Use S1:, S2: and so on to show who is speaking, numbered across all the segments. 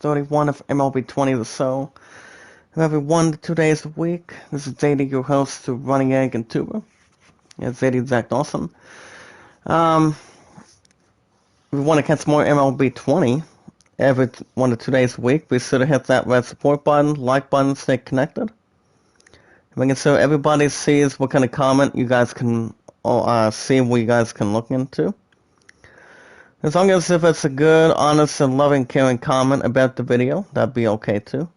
S1: 31 of MLB 20 or so. Every 1 to 2 days a week. This is Zadie, your host to Running Egg and Tuber. Yeah, Zadie Zach Dawson. If we want to catch more MLB 20 every 1 to 2 days a week, be sure to hit that red support button, like button, stay connected. Making sure everybody sees what kind of comment you guys can see what you guys can look into. As long as if it's a good, honest, and loving, caring comment about the video, that'd be okay too.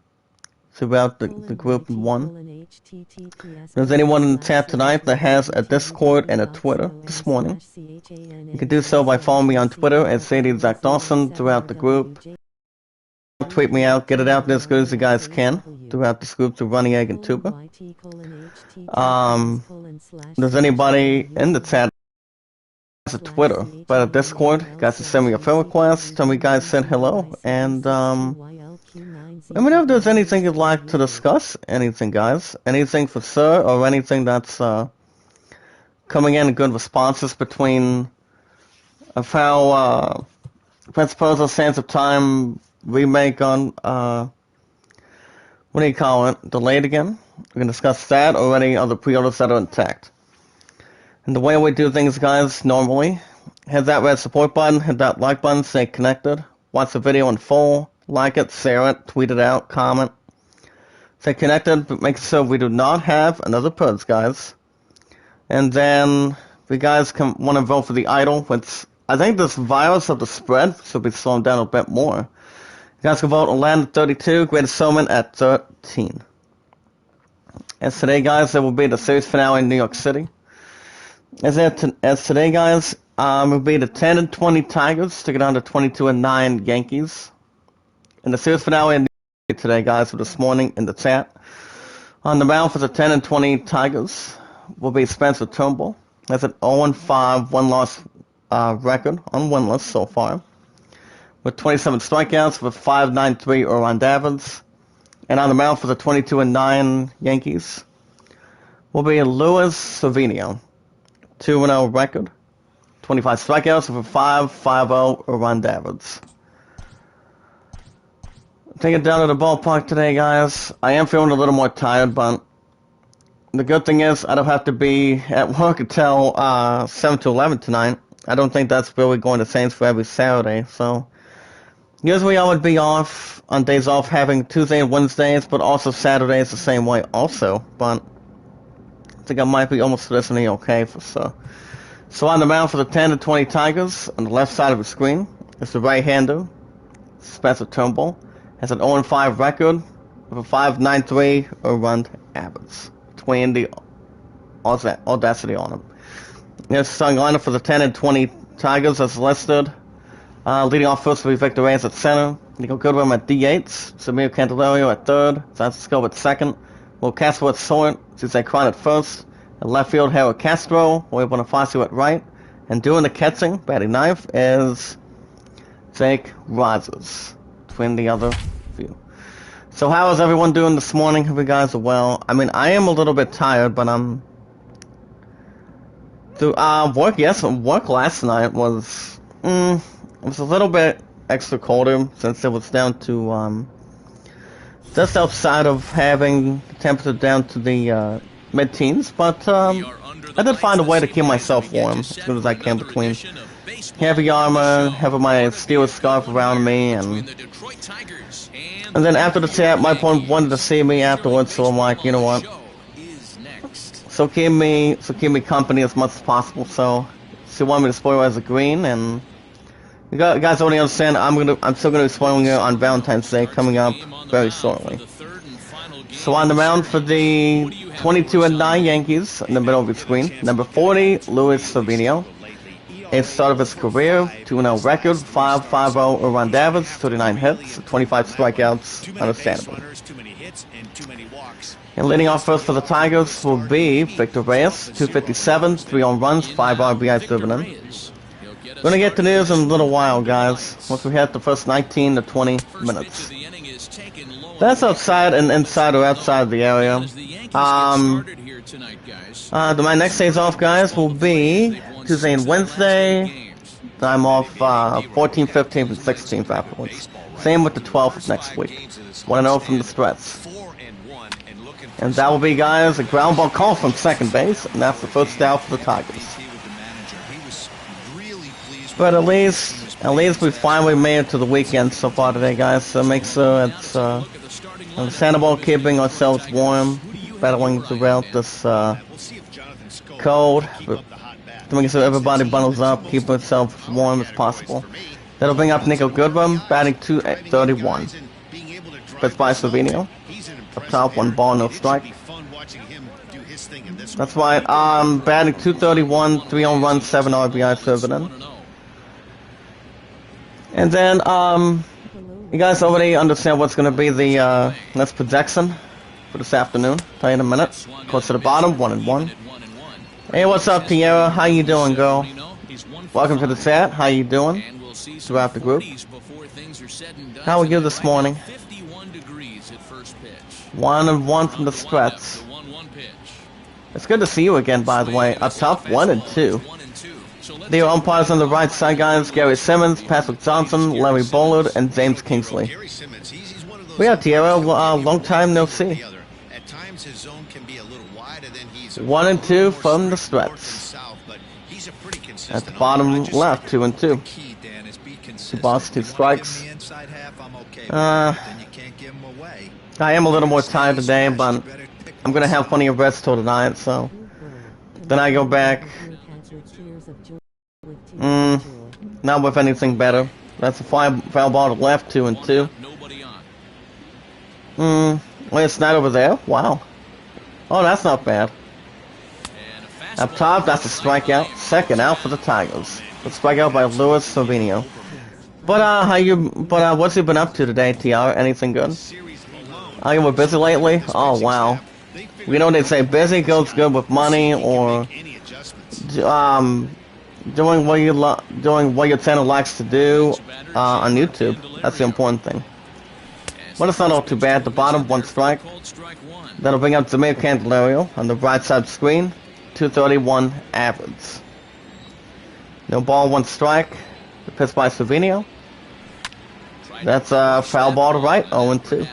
S1: It's about the group one. If there's anyone in the chat tonight that has a Discord and a Twitter this morning, you can do so by following me on Twitter at Zadie Zach Dawson throughout the group. Tweet me out, get it out there as good as you guys can throughout this group to Running Egg and Tuber. There's anybody in the chat a Twitter, but a Discord, you guys can send me a friend request, tell me you guys said hello, and let me know if there's anything you'd like to discuss, anything guys, anything for sure, or anything that's coming in good responses between of how Prince Puzzle Sands of Time remake on, what do you call it, delayed again? We can discuss that, or any other pre-orders that are intact. And the way we do things, guys, normally, hit that red support button, hit that like button, stay connected, watch the video in full, like it, share it, tweet it out, comment. Stay connected, but make sure we do not have another purge, guys. And then, if you guys want to vote for the idol, which I think this virus of the spread should be slowing down a bit more. You guys can vote Atlanta 32, Greatest Showman at 13. As today, guys, there will be the series finale in New York City. As today, guys, it will be the 10 and 20 Tigers taking on the 22 and 9 Yankees. And the series finale in today, guys, for this morning in the chat. On the mound for the 10 and 20 Tigers will be Spencer Turnbull. That's an 0-5 one-loss record on winless so far, with 27 strikeouts with 5.93 earned average. And on the mound for the 22 and 9 Yankees will be Luis Severino. 2-0 record, 25 strikeouts with a 5.50 earned average. Take it down to the ballpark today, guys. I am feeling a little more tired, but the good thing is I don't have to be at work until 7 to 11 tonight. I don't think that's really going to change for every Saturday, so usually I would be off on days off having Tuesday and Wednesdays, but also Saturdays the same way also, but I think I might be almost listening okay for so. So on the mound for the 10 and 20 Tigers, on the left side of the screen, is the right-hander, Spencer Turnbull. Has an 0-5 record with a 5.93 earned average between the audacity on him. There's the starting lineup for the 10 and 20 Tigers as listed. Leading off first will be Victor Reyes at center. Nico Goodwin at DH. Samir Candelario at third. Francisco at second. Will Castro at short, Jose Cron at first. At left field, Harold Castro, Willie Bonifacio at right. And doing the catching, batting ninth, is Jake Rogers, between the other few. So how is everyone doing this morning? Hope you guys are well. I mean, I am a little bit tired, but I'm... work last night was... it was a little bit extra colder, since it was down to, just outside of having the temperature down to the mid-teens, but I did find a way to keep myself warm as good as I can between heavy armor, having my Steelers scarf around me, and then after the chat, my opponent wanted to see me afterwards, so I'm like, you know what? So keep me company as much as possible. So she wanted me to spoil as a green, and you guys already understand. I'm still gonna be spoiling it on Valentine's Day coming up very shortly. So on the mound for the 22 and 9 Yankees, in the middle of the screen, number 40, Luis Severino. Eighth start of his career, 2-0 record, 5.50 earned average, 39 hits, 25 strikeouts, understandably. And leading off first for the Tigers will be Victor Reyes, 257, 3 home runs, 5 RBIs driven in. We're going to get to news in a little while, guys, once we hit the first 19 to 20 minutes. That's outside and inside or outside of the area. My next days off, guys, will be Tuesday and Wednesday. Then I'm off 14th, 15th, and 16th afterwards. Same with the 12th next week. Want to know from the threats. And that will be, guys, a ground ball call from second base, and that's the first out for the Tigers. But at least we finally made it to the weekend so far today, guys. So make sure it's understandable, keeping ourselves warm, battling throughout this cold. But to make sure everybody bundles up, keep themselves warm as possible. That'll bring up Nico Goodwin, batting 231. Pitched by Savinio. Up top, 1 ball, no strike. That's right. Batting 231, 3 home runs, 7 RBI served in. And then, you guys already understand what's going to be the next projection for this afternoon. Tell you in a minute. Close to the bottom, 1-1. Hey, what's up, Tierra? How you doing, girl? Welcome to the chat. How you doing? Throughout the group. How are you this morning? 1-1 from the stretch. It's good to see you again, by the way. Up top, 1-2. The umpires on the right side, guys: Gary Simmons, Patrick Johnson, Larry Bullard, and James Kingsley. We are Tierra. Long time no see. 1-2 from the stretch. At the bottom left, 2-2. 2 balls, 2 strikes. I am a little more tired today, but I'm gonna have plenty of rest till tonight, so then I go back. Not with anything better. That's a foul ball to left, 2-2. Wait, it's not over there? Wow. Oh, that's not bad. Up top, that's a strikeout. Second out for the Tigers. A strikeout by Luis Savinio. But what's he been up to today, TR? Anything good? You were busy lately? Oh, wow. You know they say busy goes good with money, or doing what your channel likes to do on YouTube. That's the important thing. But it's not all too bad. The bottom, 1 strike. That'll bring up Zamir Candelario on the right side screen. 231 average. No ball, 1 strike. The pitch by Savinio. That's a foul ball to right, 0-2.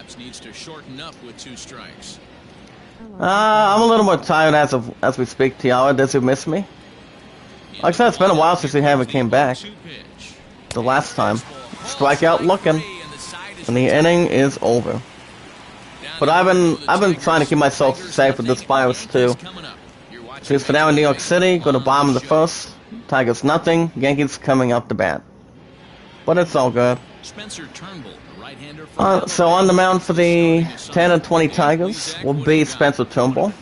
S1: I'm a little more tired as we speak, Tiara. Does he miss me? Like I said, it's been a while since he haven't came back. The last time. Strikeout looking. And the inning is over. But I've been trying to keep myself safe with this virus too. Choose for now in New York City, go to bottom of the first. Tigers nothing, Yankees coming up to bat. But it's all good. So on the mound for the 10-20 Tigers will be Spencer Turnbull.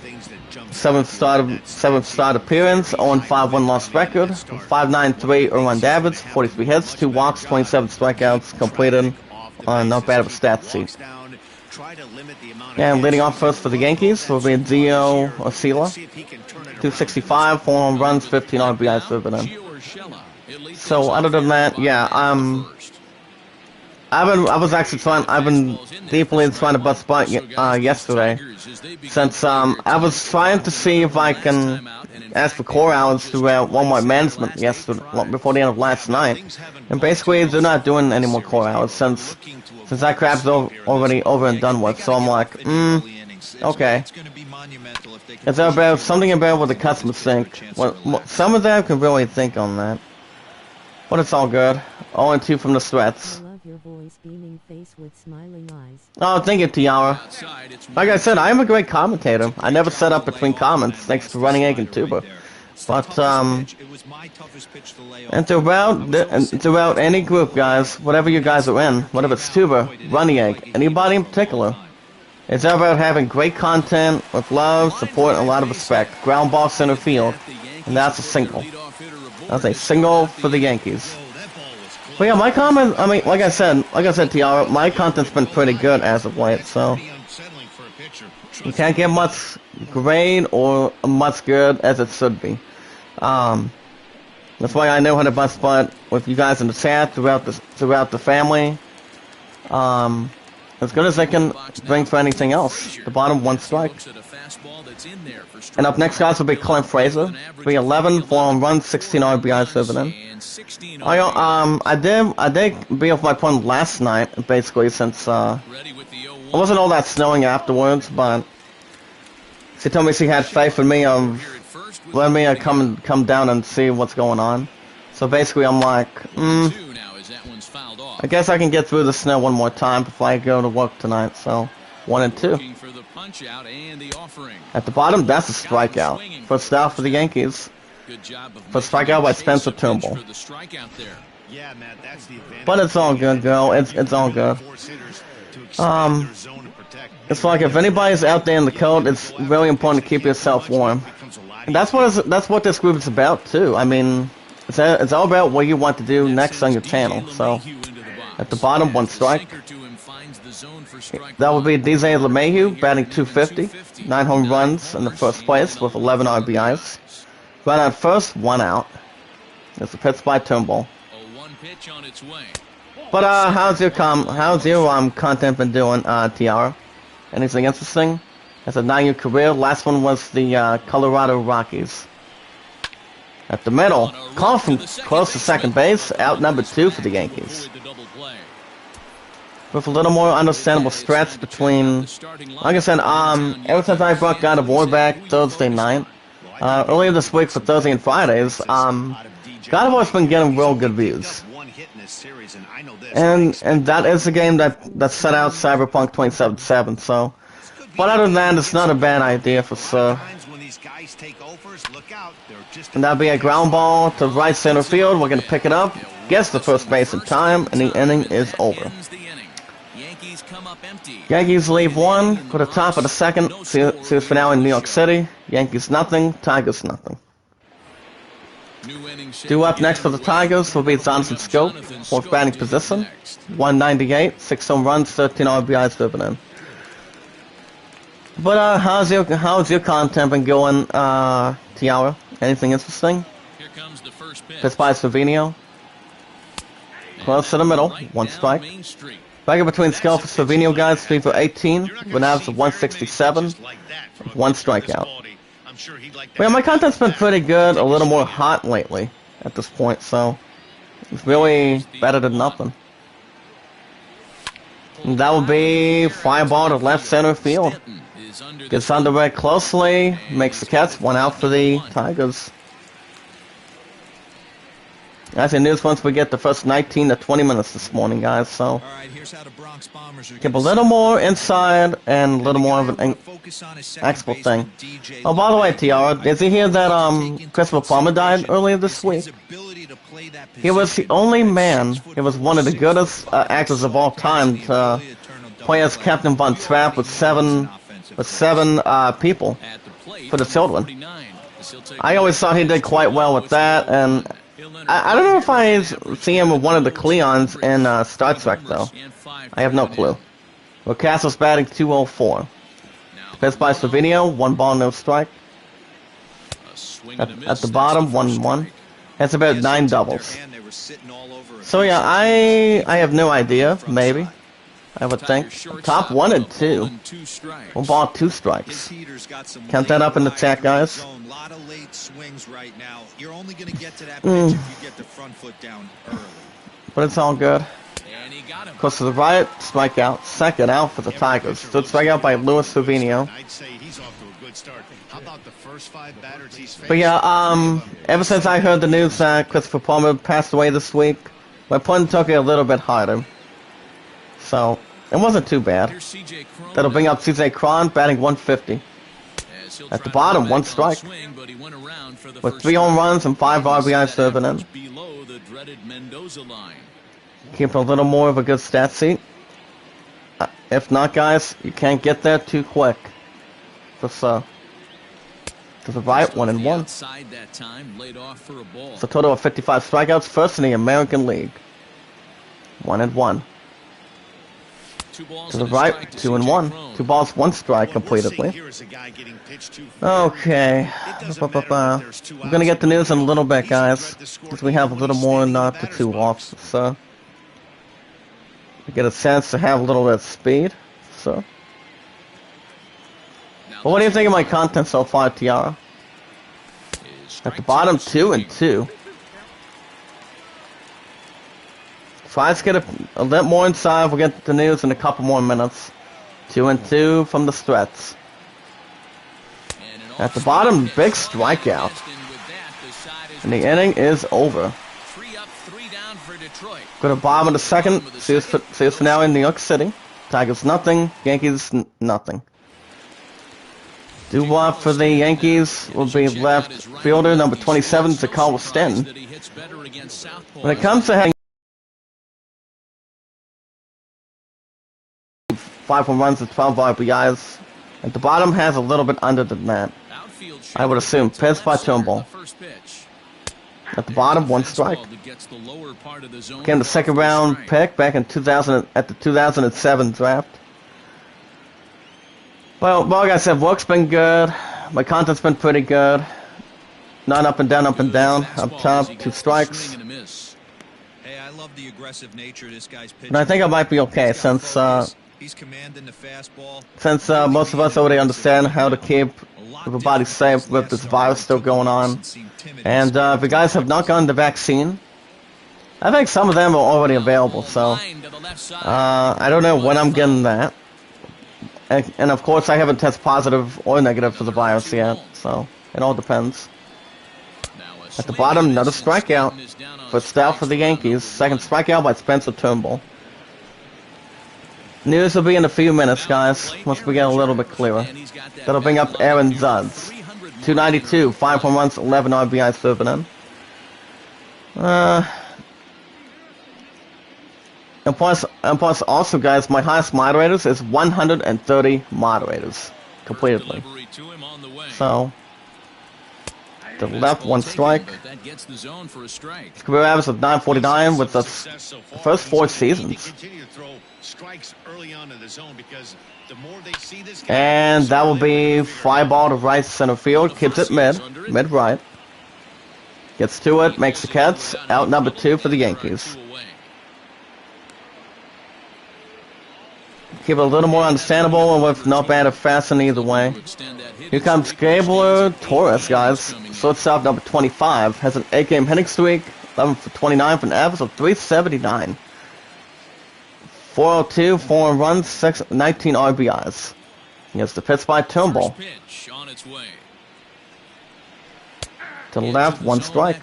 S1: 7th start appearance, 0-5 1-loss record, 5.93 earned average, 43 hits, 2 walks, 27 strikeouts completed on not bad of a stat sheet. And leading off first for the Yankees will be Gio Urshela. 265, 4 home runs, 15 RBIs served in. So other than that, yeah, I've been deeply trying to bust butt yesterday, since I was trying to see if I can ask for core hours throughout Walmart management yesterday, before the end of last night, and basically they're not doing any more core hours since that crap's already over and done with. So I'm like, okay. Is there about something about what the customers think? Well, some of them can really think on that, but it's all good. 0-2 from the Threats. Oh, thank you, Tiara. Like I said, I am a great commentator. I never set up between comments, thanks to Running Egg and Tuba. But, and throughout any group, guys, whatever you guys are in, whatever it's Tuba, Running Egg, anybody in particular, it's all about having great content with love, support, and a lot of respect. Ground ball center field, and that's a single. That's a single for the Yankees. But yeah, my comment, I mean, like I said, Tiara, my content's been pretty good as of late, so you can't get much great or much good as it should be. That's why I know how to bust butt with you guys in the chat throughout the family. as good as they can bring for anything else. The bottom, 1 strike. And up next, guys, will be Clint Frazier. 311, 4 home runs, 16 RBIs over in. I did be off my point last night, basically, since it wasn't all that snowing afterwards, but she told me she had faith in me of letting me come down and see what's going on. So basically, I'm like, I guess I can get through the snow one more time before I go to work tonight. So 1 and 2. At the bottom, that's a strikeout. First out for the Yankees. First strikeout by Spencer Turnbull. But it's all good, girl. It's all good. It's like if anybody's out there in the cold, it's really important to keep yourself warm. And that's what this group is about too. I mean, it's all about what you want to do next on your channel. So, at the bottom, 1 strike. That would be DJ LeMahieu, batting .250, 9 home runs in the first place with 11 RBIs. Run out first, 1 out. There's a pitch by Turnbull. But how's your content been doing, Tiara? Anything interesting? That's a 9-year career. Last one was the Colorado Rockies. At the middle, call from close to second base, out number 2 for the Yankees. With a little more understandable stretch between, like I said, ever since I brought God of War back Thursday night, earlier this week for Thursday and Fridays, God of War's been getting real good views. And that is a game that set out Cyberpunk 2077, so. But other than that, it's not a bad idea for sure. And that'll be a ground ball to right center field. We're going to pick it up, gets the first base in time, and the inning is over. Yankees leave 1 for the top of the second. Series finale in New York City. Yankees nothing, Tigers nothing. Due up next for the Tigers will be Jonathan Scope, 4th batting position. 198, 6 home runs, 13 RBIs driven in. But how's your content been going, Tiara? Anything interesting? Pitch by Savino. Close to the middle, 1 strike. Back in between Scope and Savino, guys, 3 for 18. Vanavs of 167, 1 strikeout. But yeah, my content's been pretty good, a little more hot lately at this point, so it's really better than nothing. And that will be fly ball to left center field. Gets under red closely, makes the catch, 1 out for the Tigers. That's the news once we get the first 19 to 20 minutes this morning, guys, so give a little more inside and a little more of an actual thing. Oh, by the way, Tiara, did you hear that Christopher Palmer died earlier this week? He was the only man, he was one of the goodest actors of all time to play as Captain Von Trapp with seven people for the children. I always thought he did quite well with that, and I don't know if I see him with one of the Cleons in Star Trek, though. I have no clue. Well, Castle's batting .204. Pitch by Savino, 1 ball, no strike. At the bottom, 1-1. That's about 9 doubles. So yeah, I have no idea, maybe. I would think. Top 1 and 2. 1 ball, 2 strikes. Count that up in the chat, guys. But it's all good. Close to the right, strikeout. Second out for the Tigers. Third strikeout by Luis Savino. But yeah, ever since I heard the news that Christopher Palmer passed away this week, my point took it a little bit harder. So, it wasn't too bad. That'll bring up CJ Cron, batting 150. At the bottom, 1 strike. With 3 home runs and 5 RBIs serving in. Keep a little more of a good stat sheet. If not, guys, you can't get there too quick. Just, to the right, 1 and 1. It's a total of 55 strikeouts, first in the American League. 1 and 1. To the right, 2 and 1. 2 balls, 1 strike completely. Okay. We're gonna get the news in a little bit, guys, because we have a little more not to 2 off. So We get a chance to have a little bit of speed. So, but what do you think of my content so far, Tiara? At the bottom, 2-2. So let's get a bit more inside. We'll get the news in a couple more minutes. 2-2 from the Threats. At the bottom, big strikeout. And the inning is over. Go to bottom of the second. Series finale in New York City. Tigers nothing. Yankees nothing. Dubois for the Yankees will be left fielder. Number 27 to Carl Stanton. When it comes to having 5 home runs and 12 RBIs, at the bottom has a little bit under than that. I would assume. Pitched by Turnbull. At the bottom, 1 strike. Again, the second round pick back in 2000 at the 2007 draft. Well, like I said, work's been good. My content's been pretty good. Not up and down, up and down. Up top, 2 strikes.
S2: Hey, I love the aggressive nature of this guy's pitch.
S1: But I think I might be okay since
S2: he's commanding the fastball.
S1: Since most of us already understand how to keep everybody safe with this virus still going on. And if you guys have not gotten the vaccine, I think some of them are already available, so I don't know when I'm getting that. And of course I haven't tested positive or negative for the virus yet, so it all depends. At the bottom, another strikeout for Stout for the Yankees. Second strikeout by Spencer Turnbull. News will be in a few minutes, guys, once we get a little bit clearer. That'll bring up Aaron Judge. 292, 5 home runs, 11 RBIs serving in. And plus also, guys, my highest moderators is 130 moderators. Completely. So, to the left, 1 strike. Career average of 949 with the first 4 seasons. And that will be fly ball to right center field. Keeps it mid right. Gets to it, makes the catch. Out number 2 for the Yankees. Keep it a little more understandable and with not bad or fast in either way. Here comes Gabriel Torres, guys. Shortstop number 25. Has an 8-game hitting streak. 11 for 29 for an average of 379. 402, 4 runs, 19 RBIs. Here's the pitch by Turnbull. To the left, 1 strike.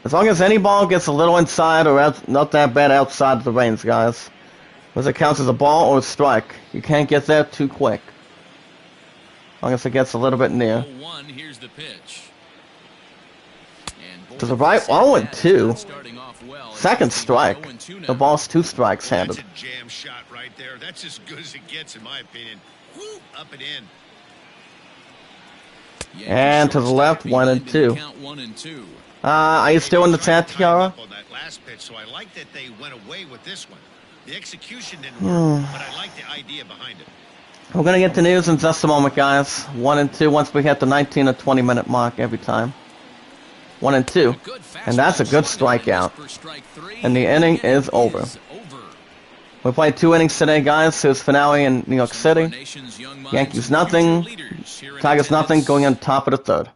S1: As long as any ball gets a little inside or out, not that bad outside of the range, guys. Whether it counts as a ball or a strike. You can't get there too quick. As long as it gets a little bit near. To the right, 0-2. Second strike. The ball's 2 strikes handed.
S3: That's a jam shot right there. That's as good as it gets, in my opinion. Woo, up and in.
S1: And to the left, 1-2. Are you still in the chat, Tiara?
S3: So I like that they went away with this one. The execution didn't work, but I like the idea behind it.
S1: We're gonna get the news in just a moment, guys. 1-2 once we hit the 19 or 20 minute mark every time. 1-2, and that's a good strikeout. And the inning is over. We played 2 innings today, guys. Series finale in New York City. Yankees nothing. Tigers nothing. Going on top of the 3rd.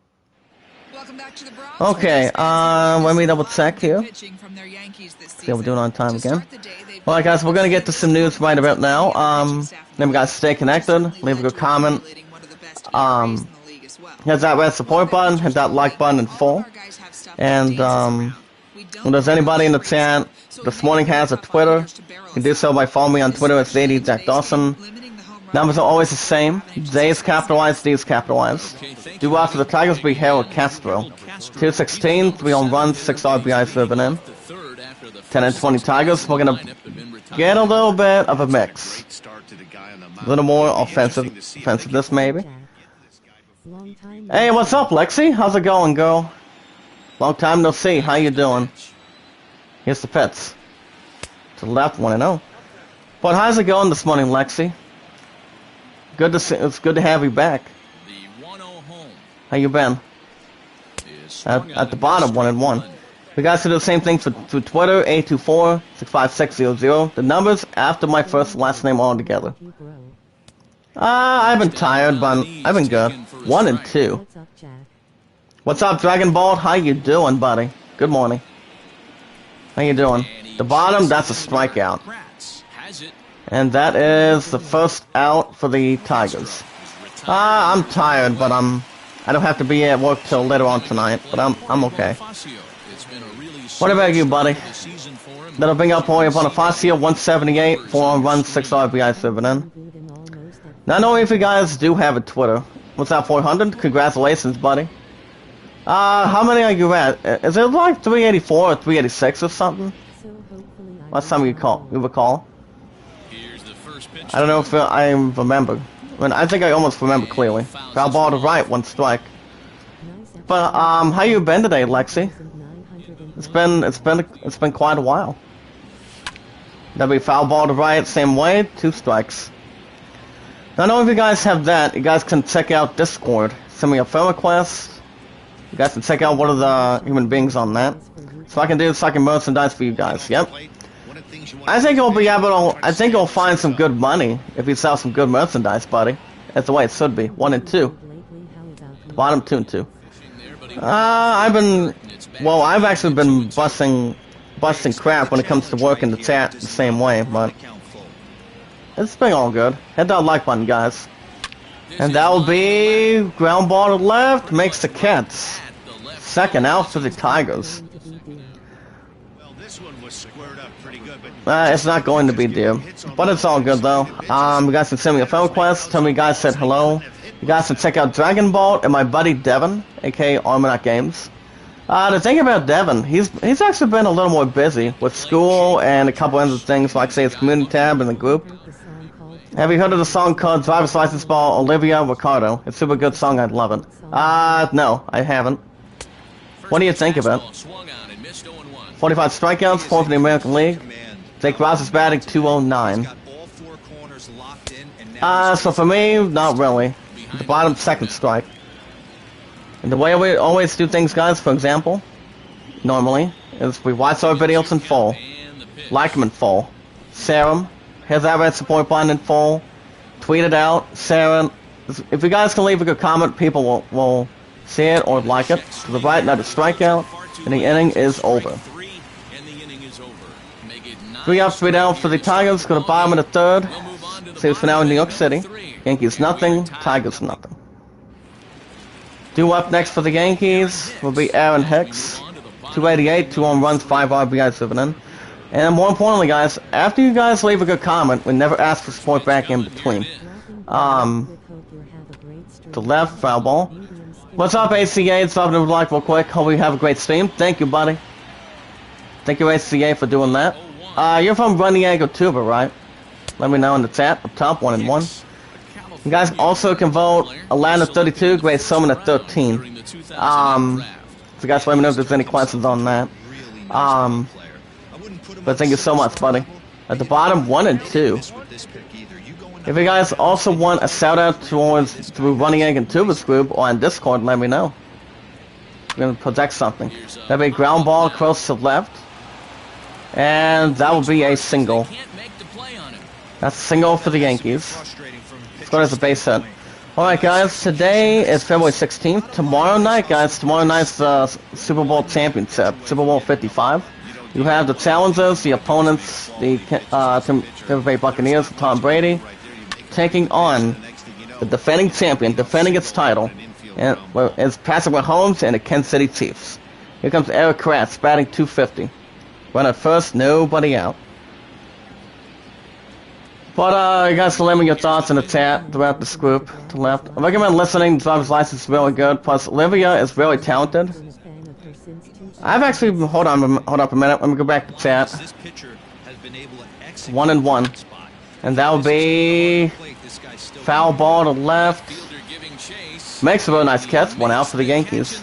S1: Okay, let me double check here. See how we're doing on time again. Alright, guys, we're gonna get to some news right about now. Remember, guys, stay connected. Leave a good comment. Hit that red support button. Hit that like button in full. And if there's anybody in the chat this morning has a Twitter, you can do so by following me on Twitter at ZDJackDawson. Numbers are always the same. J is capitalized, D is capitalized. Due after the Tigers be Harold Castro. 216, 3 home runs, 6 RBIs driven in. 10 and 20 Tigers. We're gonna get a little bit of a mix. A little more offensiveness maybe. Hey, what's up, Lexi? How's it going, girl? Long time no see. How you doing? Here's the pets. To the left, 1-0. But how's it going this morning, Lexi? Good to see. It's good to have you back. How you been? At the bottom, 1-1. You guys can do the same thing through Twitter, 824-65600. The numbers after my first and last name all together. I've been tired, but I've been good. 1 and 2.
S4: What's up, Jack?
S1: What's up, Dragon Ball? How you doing, buddy? Good morning. How you doing? The bottom, that's a strikeout. And that is the first out for the Tigers. I'm tired, but I don't have to be at work till later on tonight, but I'm okay. What about you, buddy? That'll bring up Jorge Bonifacio, 178, 4 home runs, 6 RBIs driven in. Not only if you guys do have a Twitter. What's that, 400? Congratulations, buddy. How many are you at? Is it like 384 or 386 or something? Last time you recall? I don't know if I remember. I mean, I think I almost remember clearly. Foul ball to right, 1 strike. But how you been today, Lexi? It's been quite a while. That'll be foul ball to right, same way, 2 strikes. Not only if you guys have that, you guys can check out Discord. Send me a friend request. You guys can check out one of the human beings on that. So I can do second merchandise for you guys. Yep. I think you'll be able to. I think you'll find some good money if you sell some good merchandise, buddy. That's the way it should be. 1 and 2. Bottom 2 and 2. I've actually been busting crap when it comes to working the chat the same way, but it's been all good. Hit that like button, guys. And that will be ground ball to left, makes the Cats. Second out for the Tigers. It's not going to be, dear. But it's all good, though. You guys can send me a phone request. Tell me you guys said hello. You guys can check out Dragon Ball and my buddy Devin, aka Almanac Games. The thing about Devin, he's actually been a little more busy with school and a couple other things, like say his community tab in the group. Have you heard of the song called Driver's License Ball, Olivia Ricardo? It's a super good song, I'd love it. No, I haven't. What do you think of it? 45 strikeouts, 4 for the American League. Jake Ross is batting 209. So for me, not really. The bottom, second strike. And the way we always do things, guys, for example, normally, is we watch our videos in full, like them in full, share them, hit that red support button in full, tweet it out, share it. If you guys can leave a good comment, people will see it or like it. To the right, another strikeout, and the inning is over. 3 up, 3 down for the Tigers. Go to bottom of the third. Saves for now in New York City. Yankees nothing, Tigers nothing. Due up next for the Yankees will be Aaron Hicks. 288, 2 home runs, 5 RBIs driven in. And more importantly, guys, after you guys leave a good comment, we never ask for support back in between. To left, foul ball. What's up, ACA? It's up to like real quick. Hope you have a great stream. Thank you, buddy. Thank you, ACA, for doing that. You're from Run Diego Tuba, right? Let me know in the chat. Up top, 1 and 1. You guys also can vote Atlanta 32, Great Summon at 13. So you guys let me know if there's any questions on that. But thank you so much, buddy. At the bottom, 1 and 2. If you guys also want a shout out through Running Egg and Tuba's group or on Discord, let me know. We're gonna project something. That'll be a ground ball across to left. And that will be a single. That's a single for the Yankees. Scored as a base hit. Alright guys, today is February 16th. Tomorrow night, guys, tomorrow night's the Super Bowl championship, Super Bowl 55. You have the challengers, the opponents, the Tampa Bay Buccaneers, Tom Brady, taking on the defending champion, defending its title, and it's Patrick Mahomes and the Kansas City Chiefs. Here comes Eric Kratz, batting 250. Run at first, nobody out. But you guys can let me your thoughts in the chat throughout this group to the left. I recommend listening. Driver's License is really good. Plus, Olivia is really talented. I've actually hold up a minute. Let me go back to chat. 1 and 1, and that will be foul ball to left. Makes a really nice catch. 1 out for the Yankees.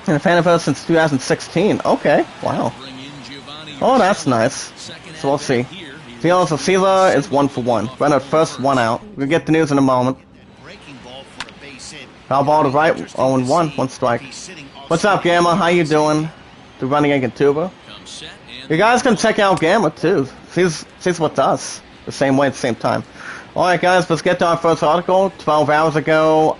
S1: And a fan of us since 2016. Okay, wow. Oh, that's nice. So we'll see. Fields of Sila is 1 for 1. Run at first, 1 out. We'll get the news in a moment. Foul ball to right, 0 and 1, 1 strike. What's up, Gamma? How you doing? The running egg and tuber. You guys can check out Gamma too. She's with us the same way at the same time. All right, guys, let's get to our first article. 12 hours ago,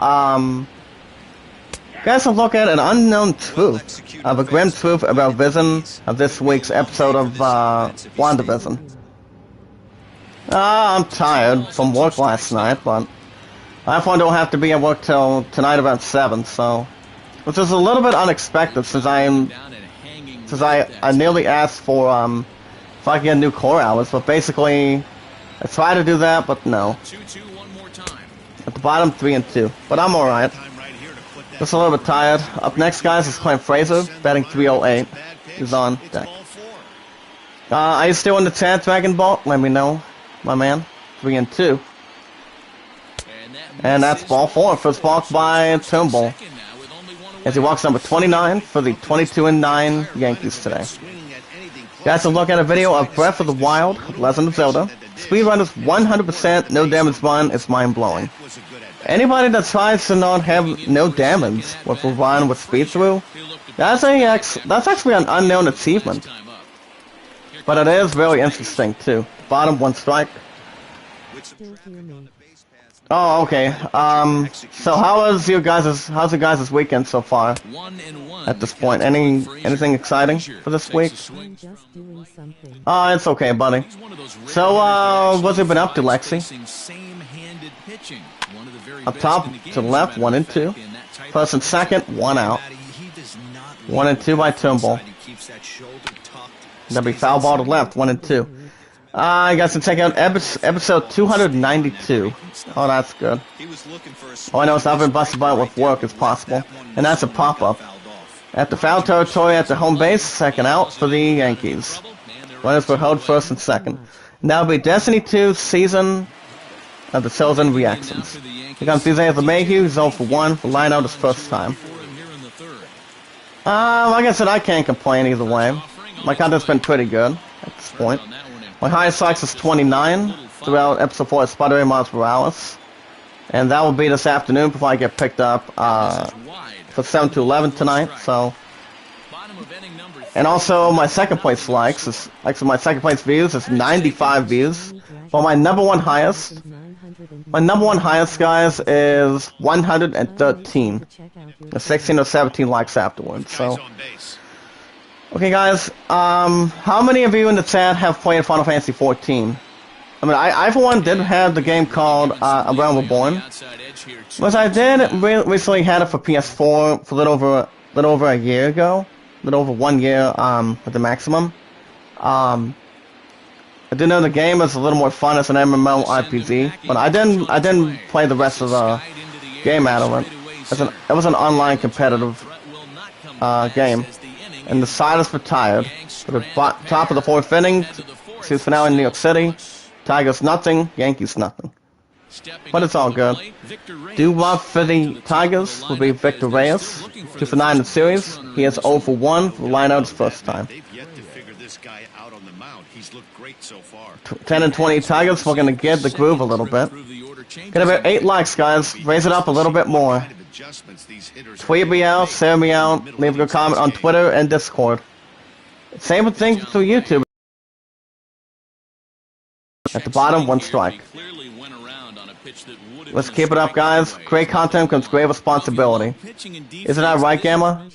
S1: guys, will look at an unknown truth of a grim truth about Vision of this week's episode of WandaVision. I'm tired from work last night, but I thought I don't have to be at work till tonight about 7, so which is a little bit unexpected since I nearly asked for if I could get new core hours, but basically I tried to do that, but no. At the bottom, 3 and 2, but I'm all right. Just a little bit tired. Up next, guys, is Clint Fraser, batting 308. He's on deck. Are you still in the chat, Dragon Ball? Let me know, my man. 3 and 2. And that's ball 4. First balk by Turnbull, as he walks number 29 for the 22 and 9 Yankees today. Guys, a look at a video of Breath of the Wild, Legend of Zelda. Speedrunners 100%, no damage run is mind-blowing. Anybody that tries to not have no damage with a run with speed through, that's actually an unknown achievement. But it is very interesting too. Bottom, 1 strike. Oh, okay. So how's your guys' weekend so far? At this point, anything exciting for this week? It's okay, buddy. So, what's it been up to, Lexi? Up top to left, 1 and 2. First and second, 1 out. 1 and 2 by Turnbull. That'll be foul ball to left, 1 and 2. You guys can check out episode 292. Oh, that's good. Oh, I know it's not been busted by it with work as possible. And that's a pop-up. At the foul territory at the home base, second out for the Yankees. Runners were held first and second. And that'll be Destiny 2 Season of the Chosen Reactions. Here comes DJ LeMahieu, he's 0 for 1 for line out his first time. Like I said, I can't complain either way. My content's been pretty good at this point. My highest likes is 29 throughout episode 4 of Spider-Man Miles Morales. And that will be this afternoon before I get picked up for 7 to 11 tonight, so. And also my second place likes is, my second place views is 95 views. Well, my number one highest, guys, is 113. 16 or 17 likes afterwards, so. Okay, guys, how many of you in the chat have played Final Fantasy 14? I mean, I for one did have the game called A Realm Reborn, but I did recently had it for PS4 for a little over a year ago, a little over 1 year at the maximum. I did know the game was a little more fun as an MMORPG, but I didn't play the rest of the game out of it. It was an online competitive game. And the side is retired. For the top of the 4th inning, series finale in New York City. Tigers nothing, Yankees nothing. But it's all good. Due love for the Tigers will be Victor Reyes. 2 for 9 in the series. He is 0 for 1 for line out his first time. 10 and 20 Tigers, we're going to get the groove a little bit. Get about 8 likes, guys. Raise it up a little bit more. Tweet me out, share me out, leave a comment on Twitter and Discord. Same thing through YouTube. At the bottom, 1 strike. Let's keep it up, guys. Great content comes great responsibility. Isn't that right, Gamma?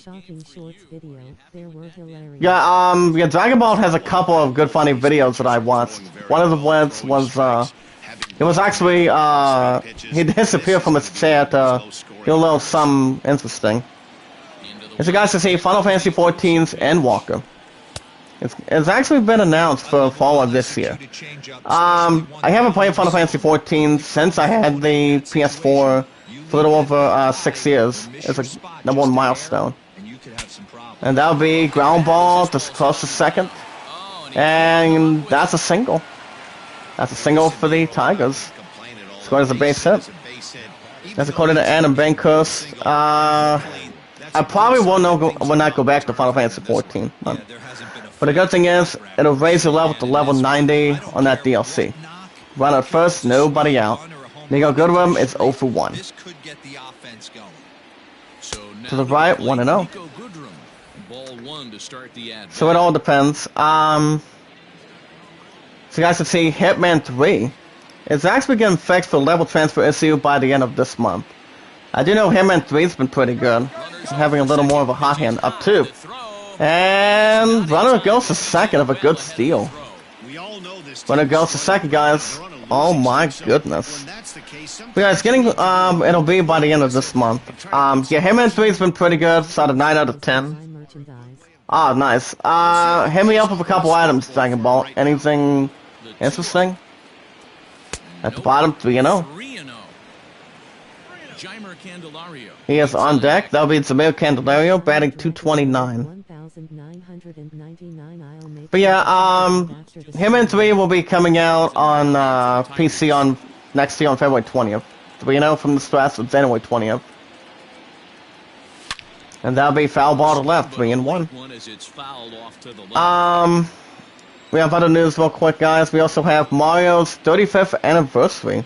S1: Yeah, Dragon Ball has a couple of good funny videos that I watched. One of the ones was, it was actually, he disappeared from his chair to do a little something interesting. As you guys can see, Final Fantasy 14's Endwalker. It's actually been announced for fall of this year. I haven't played Final Fantasy 14 since I had the PS4 for a little over 6 years. It's a #1 milestone. And that'll be ground ball to close to second. And that's a single. That's a single for the Tigers. Scored as a base hit. That's according to Ann and Ben Curse. I probably will not go back to Final Fantasy 14. But the good thing is, it'll raise the level to level 90 on that DLC. Run at first, nobody out. They go good with him, it's 0 for 1. to the right, 1-0.
S2: Ball one to start the at-bat.
S1: So it all depends. So you guys can see Hitman 3 is actually getting fixed for level transfer issue by the end of this month. I do know Hitman 3's been pretty good. Having a little more of a hot hand. Up 2. And runner goes to second of a good steal. Runner goes to second, guys. Oh my goodness. But yeah, it's getting, it'll be by the end of this month. Yeah, Hitman 3's been pretty good. It's out of 9 out of 10. Ah, nice. Hit me up with a couple items, Dragon Ball. Anything interesting? At the bottom, 3-0. He is on deck. That'll be Zamir Candelario, batting 229. But yeah, Hitman 3 will be coming out on PC on next year on February 20th. 3-0 from the stress on January 20th. And that'll be foul ball to left, 3-1. We have other news real quick, guys. We also have Mario's 35th anniversary.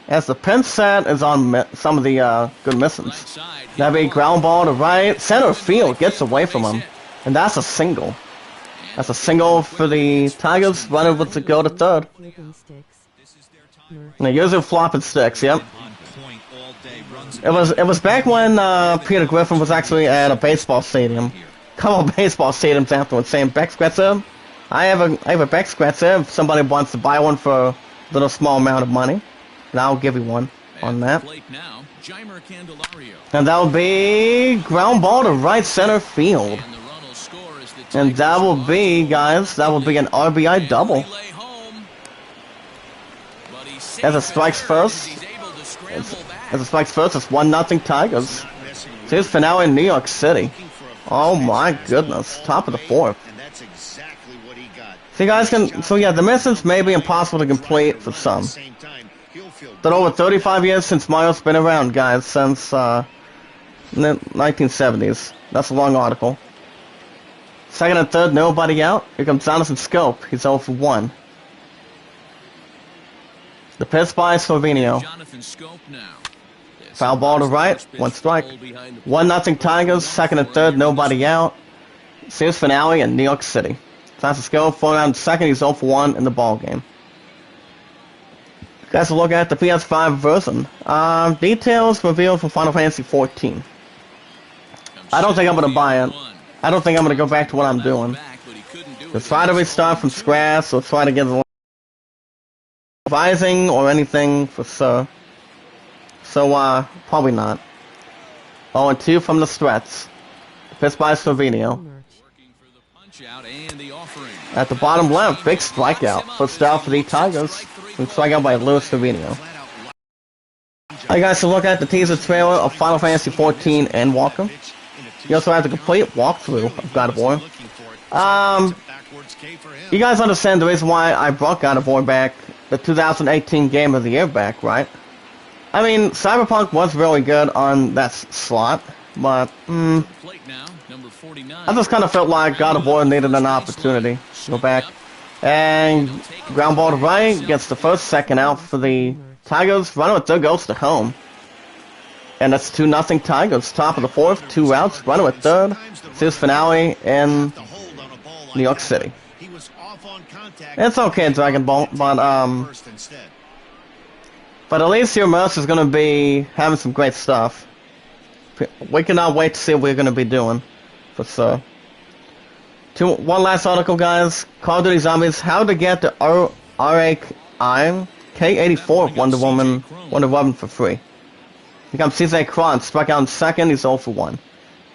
S1: As the pin set is on some of the good missions. That'll be ground ball to right. Center field gets away from him. And that's a single. That's a single for the Tigers. Runner with the go to third. And they usually flopping sticks, yep. It was back when Peter Griffin was actually at a baseball stadium. Couple of baseball stadiums afterwards saying back scratcher. I have a back scratcher if somebody wants to buy one for a little small amount of money. And I'll give you one on that. And that'll be ground ball to right center field. And that will be, guys, that will be an RBI double. As it strikes first. As it strikes first, it's 1-0 Tigers. Here's finale in New York City. Oh my goodness. Top of the fourth. So you guys can, so yeah, the missions may be impossible to complete for some. But over 35 years since Mario's been around, guys, since 1970s. That's a long article. Second and third, nobody out. Here comes Jonathan Scope. He's 0 for 1. The pitch by Slovenio. Foul ball to right, 1 strike. 1-0 Tigers, second and third, nobody out. Series finale in New York City. Jonathan Scope, 4 down second, he's 0 for 1 in the ball game. Guys, a look at the PS5 version. Details revealed for Final Fantasy 14. I don't think I'm going to buy it. I don't think I'm going to go back to what I'm doing. Let's try to restart from scratch, or try to get a revising or anything for sure. So, probably not. 0-2 from the stretch. Pitch by Slovenio. At the bottom left, big strikeout. First out for the Tigers. Big strikeout by Luis Slovenio. Alright guys, so look at the teaser trailer of Final Fantasy 14 and Walker. You also have the complete walkthrough of God of War. You guys understand the reason why I brought God of War back, the 2018 Game of the Year back, right? I mean, Cyberpunk was really good on that slot, but, I just kind of felt like God of War needed an opportunity to go back. And ground ball to right, gets the first, second out for the Tigers. Runner with third goes to home. And that's 2-0 Tigers. Top of the fourth, 2 outs. Runner with third. Series finale in New York City. It's okay, Dragon Ball, but at least your Merce is going to be having some great stuff. We cannot wait to see what we're going to be doing, for sure. One last article, guys. Call of Duty Zombies, how to get the K84 Wonder Woman for free. Here comes CJ Cron, struck out in second, he's 0 for 1.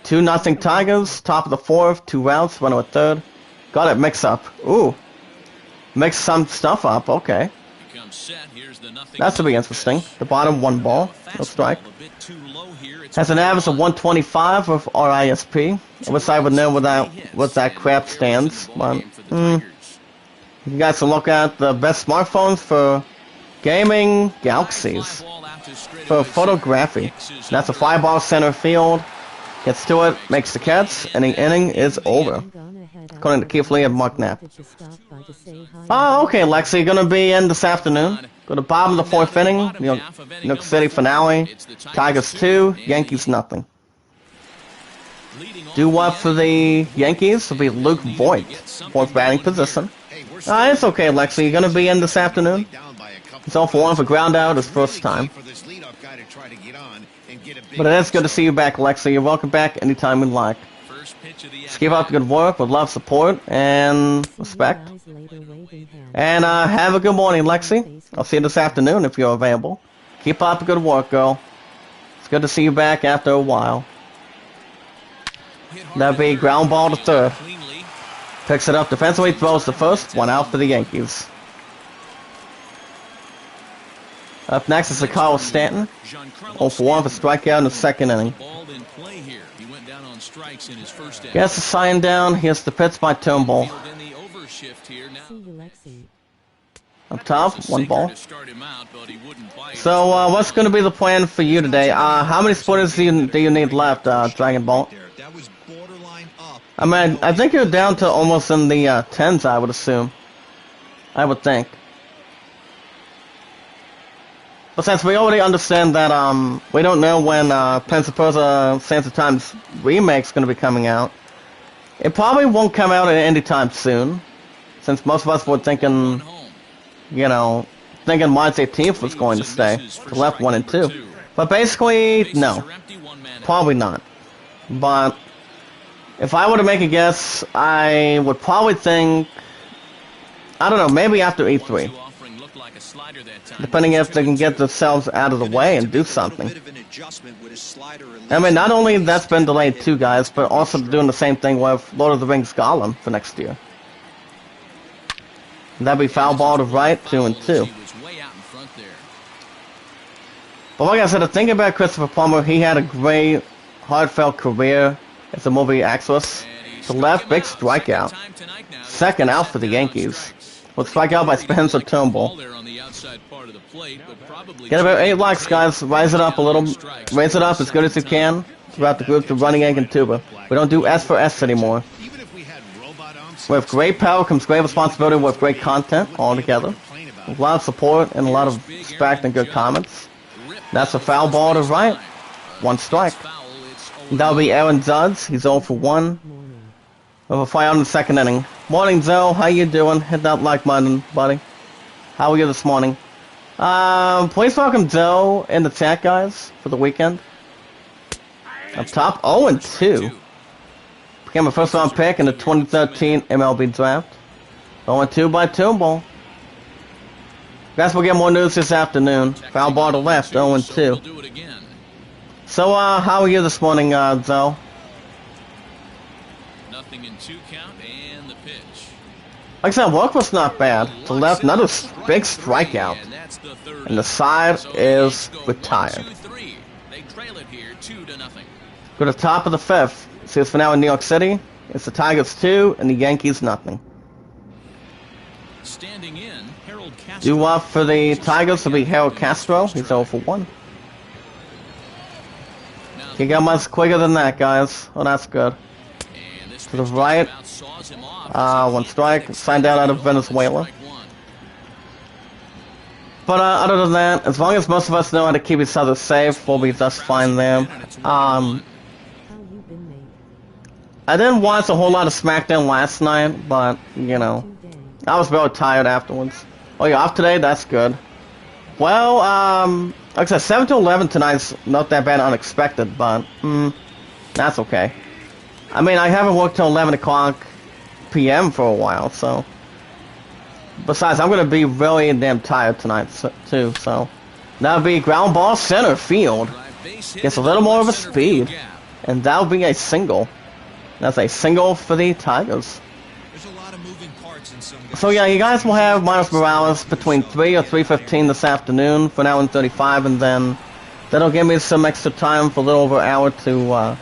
S1: 2-0 Tigers, top of the fourth, 2 rounds, runner with third. Got it, mix up. Ooh. Mix some stuff up, okay. That's to be interesting. The bottom, 1 ball, no strike. Has an average of 125 with RISP. I wish I would know what that crap stands, but you guys can look at the best smartphones for gaming galaxies. For photography. That's a fly ball center field. Gets to it, makes the catch, and the inning is over. According to Keith Lee and Mark Knapp. Oh, okay, Lexi, you're gonna be in this afternoon. Go to bottom of the fourth inning. New York City finale. Tigers 2, Yankees nothing. Due up for the Yankees will be Luke Voigt, fourth batting position. It's okay, Lexi. You're going to be in this afternoon. He's all for one for ground out his first time. But it is good to see you back, Lexi. You're welcome back anytime you like. Just keep up the good work with love, support, and respect. And have a good morning, Lexi. I'll see you this afternoon if you're available. Keep up the good work, girl. It's good to see you back after a while. That'll be ground ball to third. Picks it up defensively, throws the first, one out for the Yankees. Up next is Kyle Stanton. 0 for 1 for strikeout in the second inning. Gets the sign down. Here's the pitch by Turnbull. Up top, 1 ball. So, what's going to be the plan for you today? How many splitters do you need left, Dragon Ball? I mean, I think you're down to almost in the 10s, I would assume. I would think. But since we already understand that we don't know when Pensacola Sands of Time's remake's going to be coming out, it probably won't come out at any time soon. Since most of us were thinking, you know, thinking March 18th was going to stay. To left 1 and 2. But basically, no. Probably not. But if I were to make a guess, I would probably think, I don't know, maybe after E3. Depending if they can get themselves out of the way and do something. I mean, not only that's been delayed too, guys, but also doing the same thing with Lord of the Rings Gollum for next year. That'd be foul ball to right, 2 and 2. But like I said, the thing about Christopher Plummer, he had a great, heartfelt career as a movie actress. To left, big strikeout. Second out for the Yankees. With strikeout by Spencer Turnbull. Get about 8 likes, guys. Rise it up a little. Raise it up as good as you can throughout the group to Running Egg and Tuba. We don't do S for S anymore. With great power comes great responsibility with great content all together. With a lot of support and a lot of respect and good comments. That's a foul ball to right. 1 strike. And that'll be Aaron Judge. He's 0 for 1. With a fly out in the second inning. Morning, Zoe. How you doing? Hit that like button, buddy. How are you this morning? Please welcome Zoe in the chat, guys, for the weekend. Up top, 0 and 2. Became a first-round pick in the 2013 MLB draft. 0 and 2 by Turnbull. Guys, we'll get more news this afternoon. Foul ball to left, 0 and 2. So, how are you this morning, Zoe?
S2: Nothing in 2 count and the pitch.
S1: Like I said, work was not bad. To left, another big strikeout. And the side is retired. Go to the top of the 5th. See us for now in New York City. It's the Tigers 2 and the Yankees nothing.
S2: Standing in, Harold Castro.
S1: Due up for the Tigers will be Harold Castro. He's 0 for 1. Can't get much quicker than that, guys. Oh, that's good. To the right. 1 strike. Signed out of Venezuela. But other than that, as long as most of us know how to keep each other safe, we'll be just fine there. I didn't watch a whole lot of SmackDown last night, but, you know, I was very tired afterwards. Oh, you're off today? That's good. Well, like I said, 7 to 11 tonight's not that bad unexpected, but, that's okay. I mean, I haven't worked till 11 o'clock p.m. for a while, so. Besides, I'm going to be really damn tired tonight, too, so. That'll be ground ball center field. Gets a little more of a speed. And that'll be a single. That's a single for the Tigers. So yeah, you guys will have Miles Morales between 3 or 3:15 this afternoon for an hour and 35, and then that'll give me some extra time for a little over an hour to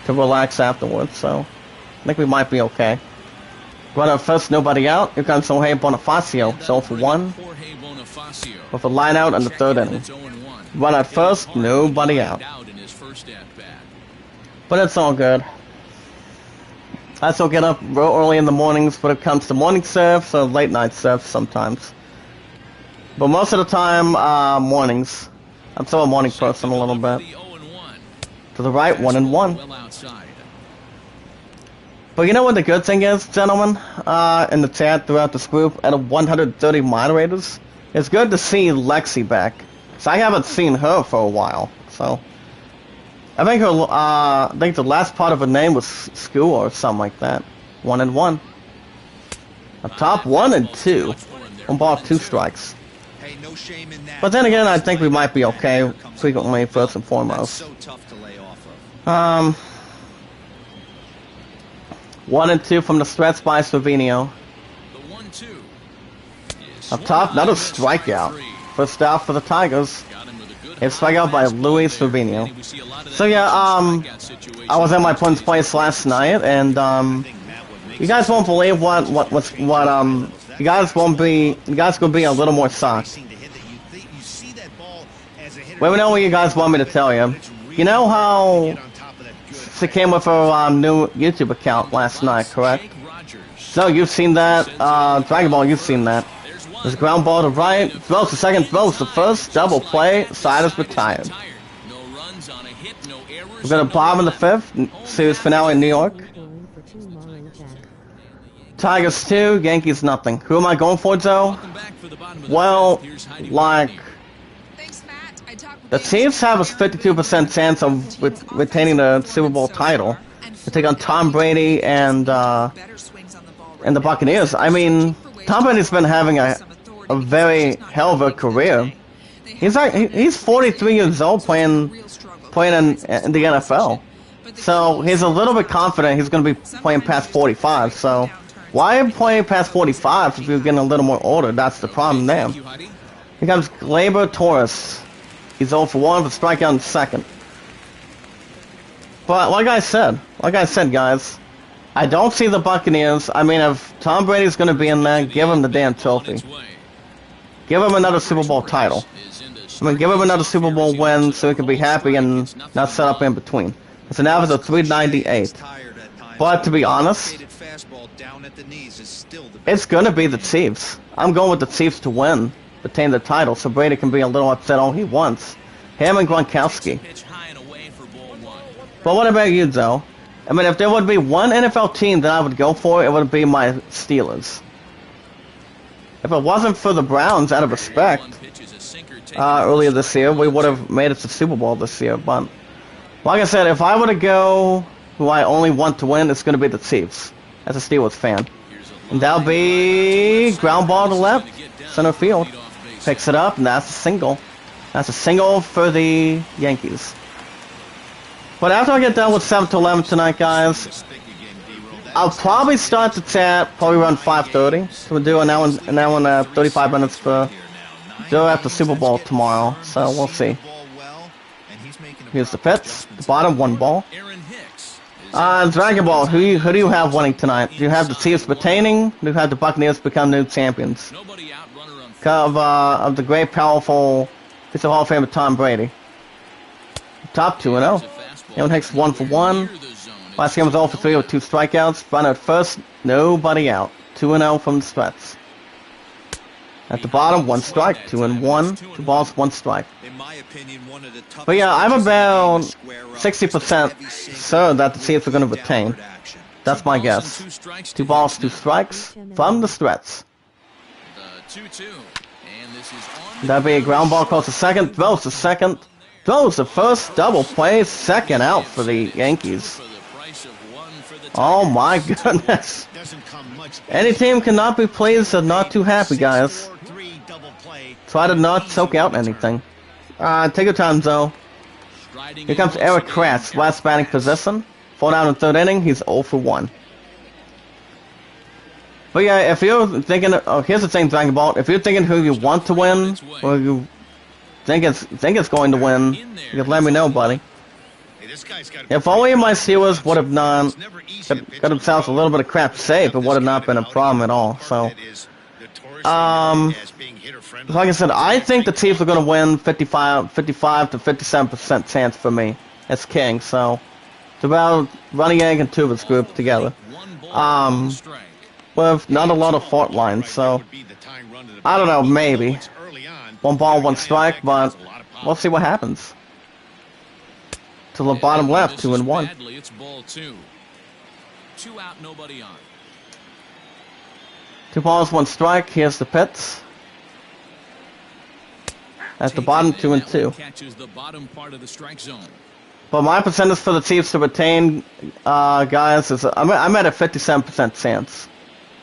S1: relax afterwards, so I think we might be okay. Run out first, nobody out. Here comes Jorge Bonifacio, 0 for 1. With a line out in the 3rd inning. Run out first, nobody out. But it's all good. I still get up real early in the mornings when it comes to morning surfs or late night surfs sometimes. But most of the time, mornings. I'm still a morning person a little bit. To the right, 1 and 1. But you know what the good thing is, gentlemen, in the chat throughout this group, out of 130 moderators, it's good to see Lexi back. So I haven't seen her for a while, so... I think the last part of her name was School or something like that. 1 and 1. Up top, 1 and 2. 1 ball, 2 strikes. But then again, I think we might be okay frequently, first and foremost. 1 and 2 from the stretch by Slovenia. Up top, another strikeout. First out for the Tigers. It's strikeout by Luis Slovenia. So yeah, I was at my opponent's place last night, and you guys won't believe you guys will be a little more shocked. Let me know what you guys want me to tell you. You know how she came with her new YouTube account last night, correct? So you've seen that, Dragon Ball, you've seen that. There's a ground ball to right, throws the second, throws the first, double play, side is retired. We're going to bottom in the 5th, series finale in New York. Tigers 2, Yankees nothing. Who am I going for, Joe? Well, like, the Chiefs have a 52% chance of retaining the Super Bowl title. They take on Tom Brady and the Buccaneers. I mean, Tom Brady's been having a very hell of a career. He's 43 years old playing in the NFL. So he's a little bit confident he's going to be playing past 45. So why play past 45 if you're getting a little more older? That's the problem there. Here comes Gleyber Torres. He's 0 for 1 with a strikeout in second. But like I said, guys, I don't see the Buccaneers. I mean, if Tom Brady's going to be in there, give him the damn trophy. Give him another Super Bowl title. I mean, give him another Super Bowl win so he can be happy and not set up in between. It's an average of 398. But to be honest, it's going to be the Chiefs. I'm going with the Chiefs to win, retain the title, so Brady can be a little upset all he wants. Him and Gronkowski. But what about you, Joe? I mean, if there would be one NFL team that I would go for, it would be my Steelers. If it wasn't for the Browns, out of respect, earlier this year, we would have made it to Super Bowl this year. But, like I said, if I were to go who I only want to win, it's going to be the Chiefs, as a Steelers fan. And that'll be ground ball to left, center field. Picks it up, and that's a single. That's a single for the Yankees. But after I get done with 7 to 11 tonight, guys, I'll probably start the chat probably around 5:30. So we'll do an hour and 35 minutes for do after Super Bowl tomorrow. So we'll see. Here's the pitch. The bottom 1 ball. Dragon Ball. Who do you have winning tonight? Do you have the Chiefs retaining? Do you have the Buccaneers become new champions? Of the great, powerful, it's a Hall of Famer Tom Brady. Top 2-0. Aaron Hicks 1 for 1. Last game was 0 for 3 with 2 strikeouts. Runner at first, nobody out. 2-0 from the stretch. At the bottom, 1 strike, 2 and 1. 2 balls, 1 strike. But yeah, I'm about 60% certain that the Chiefs are going to retain. That's my guess. 2 balls, 2 strikes from the stretch. That'll be a ground ball close to second. Throws to second. Throws the first, double play, second out for the Yankees. Oh my goodness. Any team cannot be pleased and not too happy, guys. Try to not choke out anything. Take your time, Zoe. Here comes Eric Kratz, last batting position. 4 down in the 3rd inning, he's 0 for 1. But yeah, if you're thinking, oh, here's the thing, Dragon Ball. If you're thinking who you want to win, or you think it's going to win, you can let me know, buddy. If only my Steelers would have got themselves a little bit of crap safe, it would have not been a problem at all. So, like I said, I think the Chiefs are going to win 55 to 57% chance for me. It's king, so it's about running egg and tubers grouped together. With not a lot of fault lines, so I don't know, maybe 1 ball, 1 strike, but we'll see what happens. To the bottom left, 2 and 1.
S2: 2 out, nobody on.
S1: 2 balls, 1 strike. Here's the pitch. At the bottom, 2 and 2.
S2: Catches the bottom part of the strike zone.
S1: But my percentage for the Chiefs to retain, guys, is I'm at a 57% chance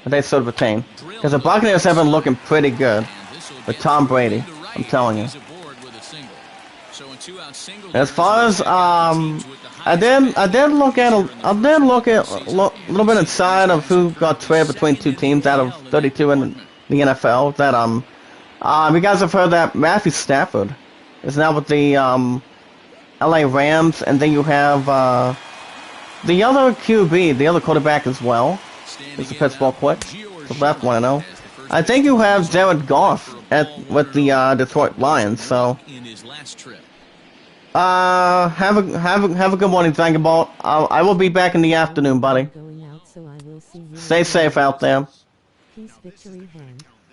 S1: that they should retain. Because the Buccaneers have been looking pretty good with Tom Brady. I'm telling you. As far as I did look a little bit inside of who got traded between 2 teams out of 32 in the NFL. That you guys have heard that Matthew Stafford is now with the LA Rams, and then you have the other QB, the other quarterback as well. Is the pitch ball quick? The left 1-0. I think you have Jared Goff with the Detroit Lions. So have a good morning, Dragon Ball. I will be back in the afternoon, buddy. Stay safe out there.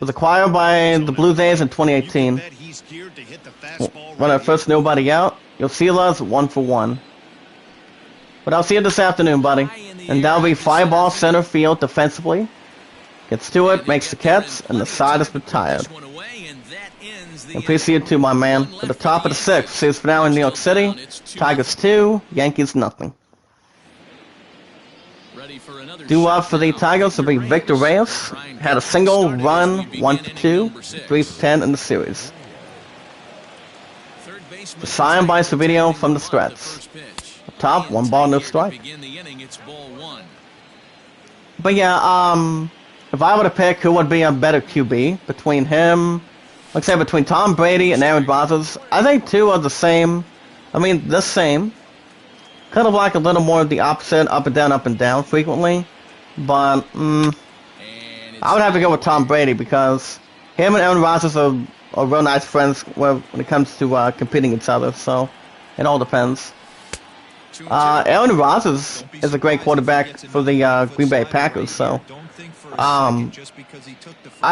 S1: Was acquired by the Blue Jays in 2018. When I first knew about out, you'll see us 1 for 1. But I'll see you this afternoon, buddy. And that'll be fly ball center field defensively. Gets to it, makes the catch, and the side is retired. And please see you too, my man. At the top of the 6th, series finale in New York City. Tigers 2, Yankees nothing. Due up for the Tigers will be Victor Reyes. Had a single run, 1 for 2, 3 for 10 in the series. The sign by Savidio from the stretch. Up top, 1 ball, no strike. But yeah, if I were to pick who would be a better QB between him, let's say between Tom Brady and Aaron Rodgers, I think 2 are the same. I mean, the same. Kind of like a little more of the opposite, up and down frequently. But I would have to go with Tom Brady because him and Aaron Rodgers are real nice friends when it comes to competing each other. So it all depends. Aaron Rodgers is a great quarterback for the Green Bay Packers. So I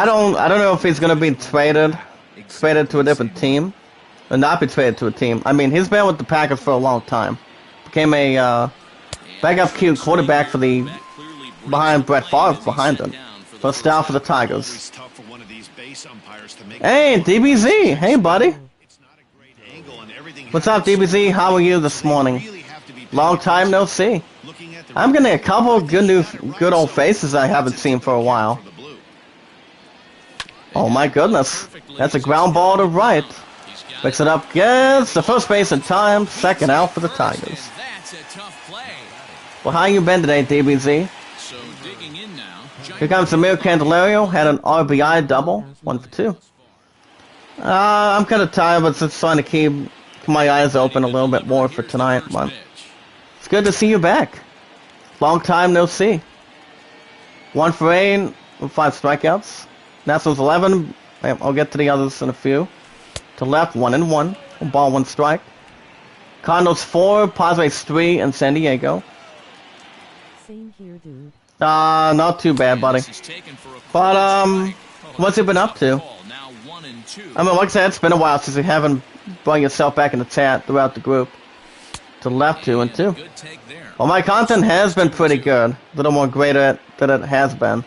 S1: don't know if he's going to be traded to a different team or not be traded to a team. I mean, he's been with the Packers for a long time. Became a backup quarterback for behind Brett Favre behind him. First down for the Tigers. Hey, DBZ. Hey, buddy. What's up, DBZ? How are you this morning? Long time no see. I'm getting a couple of good old faces I haven't seen for a while. Oh my goodness. That's a ground ball to right. Picks it up, gets the first base in time. Second out for the Tigers. Well, how you been today, DBZ? Here comes Samir Candelario. Had an RBI double. 1 for 2. I'm kind of tired, but just trying to keep my eyes open a little bit more for tonight. But it's good to see you back. Long time no see. 1 for 8 with 5 strikeouts. Nationals 11. I'll get to the others in a few. To left, 1 and 1. 1 ball, 1 strike. Cardinals 4, Padres 3 in San Diego.
S4: Same here, dude.
S1: Not too bad, buddy. But what's he been up to? I mean, like I said, it's been a while since you haven't brought yourself back in the chat throughout the group. To left, 2 and 2. Well, my content has been pretty good. A little more greater than it has been.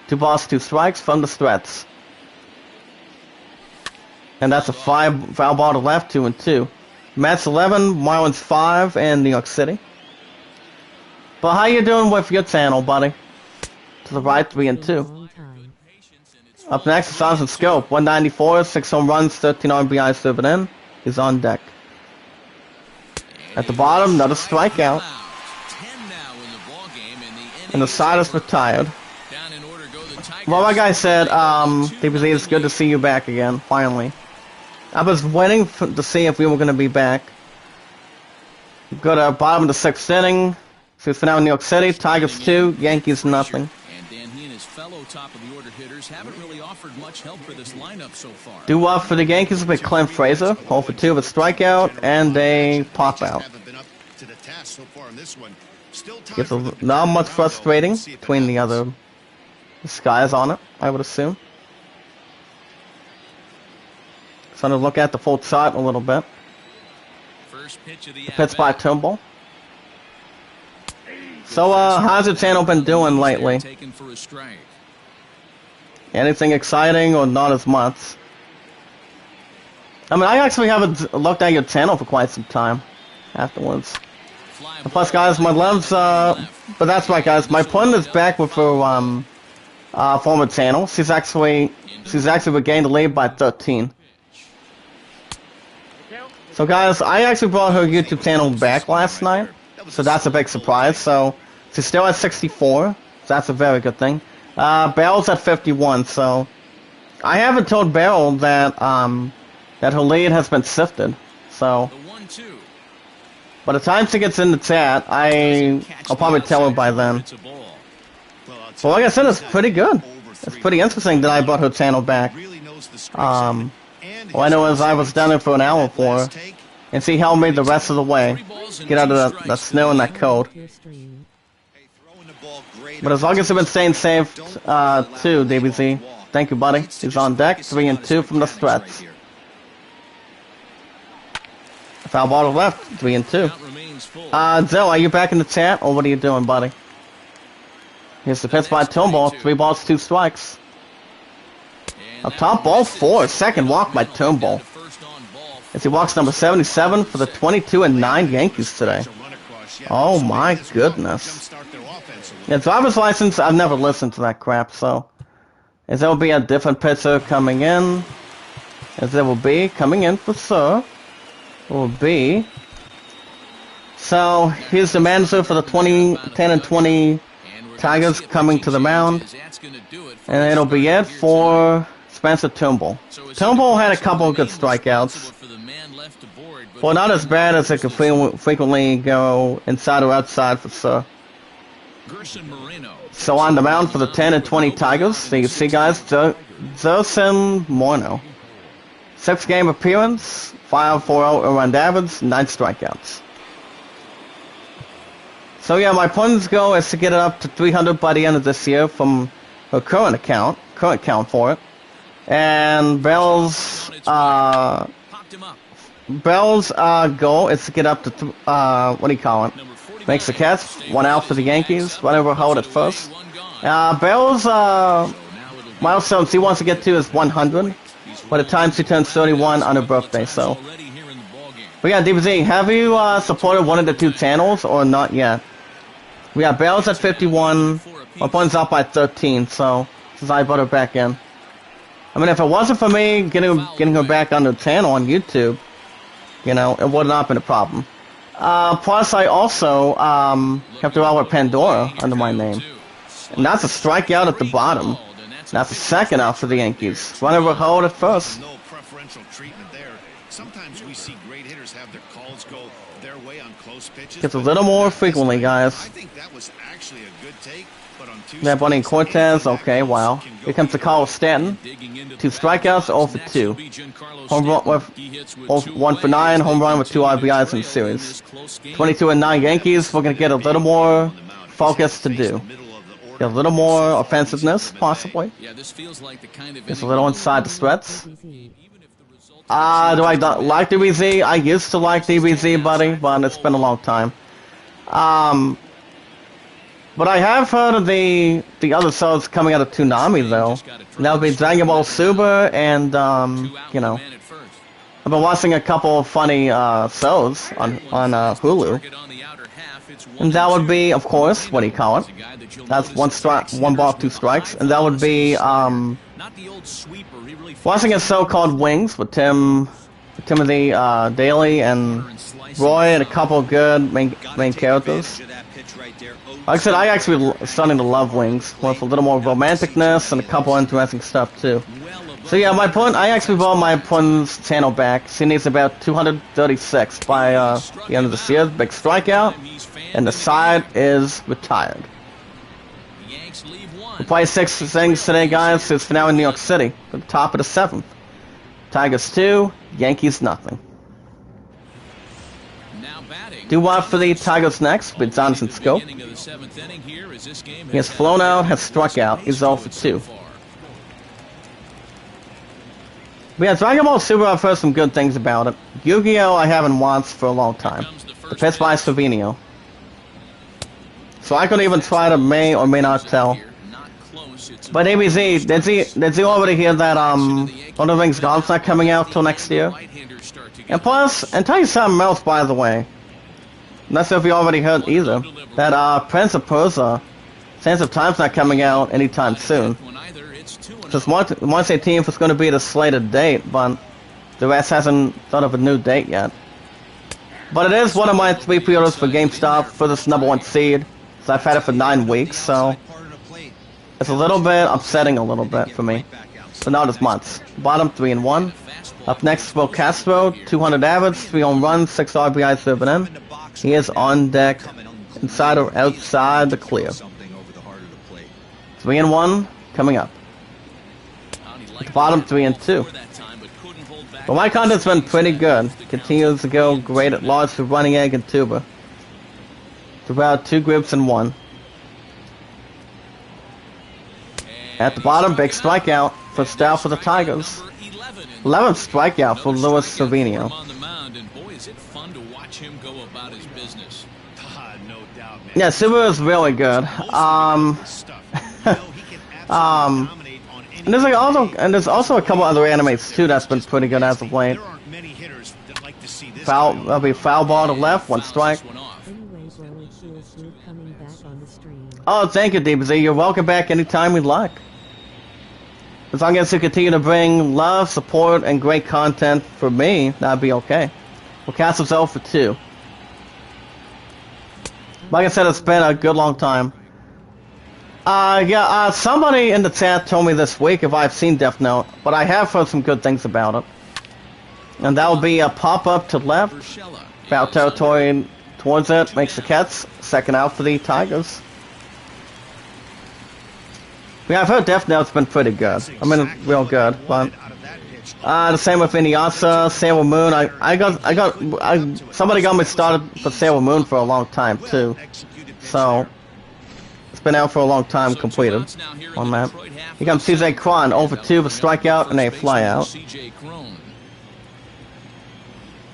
S1: 2 balls, 2 strikes from the stretch. And that's a foul ball to left, 2 and 2. Mets 11, Marlins 5, and New York City. But how you doing with your channel, buddy? To the right, 3 and 2. Up next is Sounds and Scope. 194, 6 home runs, 13 RBIs driven in. He's on deck. At the bottom, another strikeout. And the side is retired. Well, like I said, DBZ, it's good to see you back again, finally. I was waiting to see if we were going to be back. Go to bottom of the 6th inning. See for now in New York City. Tigers 2, Yankees nothing.
S2: And Dan, he and his fellow top-of-the-order hitters haven't really offered much help for this lineup so far.
S1: Due up for the Yankees with Clem Fraser. 0 for 2 with a strikeout and a pop-out. Gets not much frustrating between the skies on it, I would assume. So I'm going to look at the full chart a little bit.
S2: First pitch of the
S1: pitch by Turnbull. So, how's your channel been doing lately?
S2: Taken for a strike.
S1: Anything exciting or not as much? I mean, I actually haven't looked at your channel for quite some time afterwards. And plus, guys, my love's, but that's right, guys, my opponent is back with her, former channel. She's actually regained the lead by 13. So, guys, I actually brought her YouTube channel back last night, so that's a big surprise. So, she's still at 64, so that's a very good thing. Barrel's at 51, so I haven't told Barrel that, that her lead has been sifted. So, by the time she gets in the chat, I'll probably tell her by then. But like I said, it's pretty good. It's pretty interesting that I brought her channel back. All I know is I was down there for an hour for her, and she held me the rest of the way. Get out of the snow and that cold. But as long as you've been staying safe, too, DBZ. Thank you, buddy. He's on deck, 3 and 2 from the stretch. Foul ball to left, 3 and 2. Zell, are you back in the chat, or what are you doing, buddy? Here's the pitch by Turnbull, 3 balls, 2 strikes. Up top, ball 4, second walk by Turnbull. As he walks number 77 for the 22 and 9 Yankees today. Oh my goodness. Yeah, driver's license, I've never listened to that crap, so. As there will be a different pitcher coming in. As there will be, coming in for Sir. Will be. So, here's the manager for the 10 and 20 Tigers coming to the mound. And it'll be it for Spencer Turnbull. Turnbull had a couple of good strikeouts. Well, not as bad as it could frequently go inside or outside for Sir. So on the mound for the 10 and 20 Tigers, so you see, guys, Josem Morno. 6-game appearance, 5.40 around average, 9 strikeouts. So yeah, my opponent's goal is to get it up to 300 by the end of this year from her current count for it. And Bell's goal is to get up to, what do you call it? Makes the catch, 1 out for the Yankees, whatever hold at first. Bell's milestone she wants to get to is 100 by the time she turns 31 on her birthday, so. But yeah, DBZ, have you supported one of the 2 channels or not yet? We got Bell's at 51, my opponent's up by 13, so since I brought her back in. I mean, if it wasn't for me getting her back on the channel on YouTube, you know, it would not have been a problem. Plus, I also have to roll with Pandora under my name. And that's a strikeout at the bottom. That's a second out for the Yankees. Run over hold at first.
S3: No preferential treatment there. Sometimes we see great hitters have their calls go their way on close pitches.
S1: Gets a little more frequently, guys.
S3: I think that was actually a good take, but on 2
S1: That Bunny Cortez, okay, wow. Here comes the call of Stanton. 2 strikeouts, 0 for 2. Home run with 1 for 9, home run with 2 RBIs in the series. 22 and 9 Yankees, we're going to get a little more focus to do. Get a little more offensiveness, possibly. Just a little inside the stretch. Do I like DBZ? I used to like DBZ, buddy, but it's been a long time. But I have heard of the other shows coming out of Toonami, though. And that would be Dragon Ball Super and, you know. I've been watching a couple of funny shows on Hulu. And that would be, of course, what do you call it? That's 1 ball, 2 strikes. And that would be, watching a show called Wings with Timothy Daly and Roy and a couple of good main characters. Like I said, I actually starting to love Wings with a little more romanticness and a couple interesting stuff too. So yeah, my opponent, I actually brought my opponent's channel back. She needs about 236 by the end of this year. Big strikeout, and the side is retired. We play 6 innings today, guys. It's now in New York City, at the top of the 7th. Tigers 2, Yankees nothing. Do what for the Tigers next with Jonathan Scope. He has flown out, has struck out. He's 0 for 2. But yeah, Dragon Ball Super, I've heard some good things about it. Yu-Gi-Oh! I haven't watched for a long time. The pitch by Savino. So I could even try to may or may not tell. But ABZ, did you already hear that Lord of the Rings God's not coming out till next year? And plus, and tell you something else, by the way. Not sure if you already heard either. That Prince of Persia, Sands of Time's not coming out anytime soon. Just March 18th is going to be the slated date, but the rest hasn't thought of a new date yet. But it is one of my 3 pre-orders for GameStop for this #1 seed. So I've had it for 9 weeks, so it's a little bit upsetting a little bit for me. But not as much. Bottom 3 and 1. Up next, Will Castro, 200 average, 3 home runs, 6 RBIs driven in. He is on deck, inside or outside the clear. 3 and 1 coming up. At the bottom 3 and 2. But my content's been pretty good. Continues to go great at large for running egg and tuber. It's about 2 grips in 1. At the bottom, big strikeout for Stout for the Tigers. 11th strikeout for Luis Cervinho. Yeah, Subaru is really good. And there's also a couple other animes too that's been pretty good as of late. That'll be foul ball to left, 1 strike.
S4: Anyway, bro, it feels good coming back on the stream.
S1: Oh, thank you, DBZ. You're welcome back anytime we like. As long as you continue to bring love, support, and great content for me, that'd be okay. Well, Castle's 0 for 2. Like I said, it's been a good long time. Somebody in the chat told me this week if I've seen Death Note, but I have heard some good things about it. And that'll be a pop-up to left, foul territory towards it, makes the Cats, second out for the Tigers. Yeah, I've heard Death Note's been pretty good. I mean, real good, but the same with Inuyasha, Sailor Moon. Somebody got me started for Sailor Moon for a long time too, so it's been out for a long time completed on that. Here comes CJ Cron, over 2 with a strikeout and a flyout.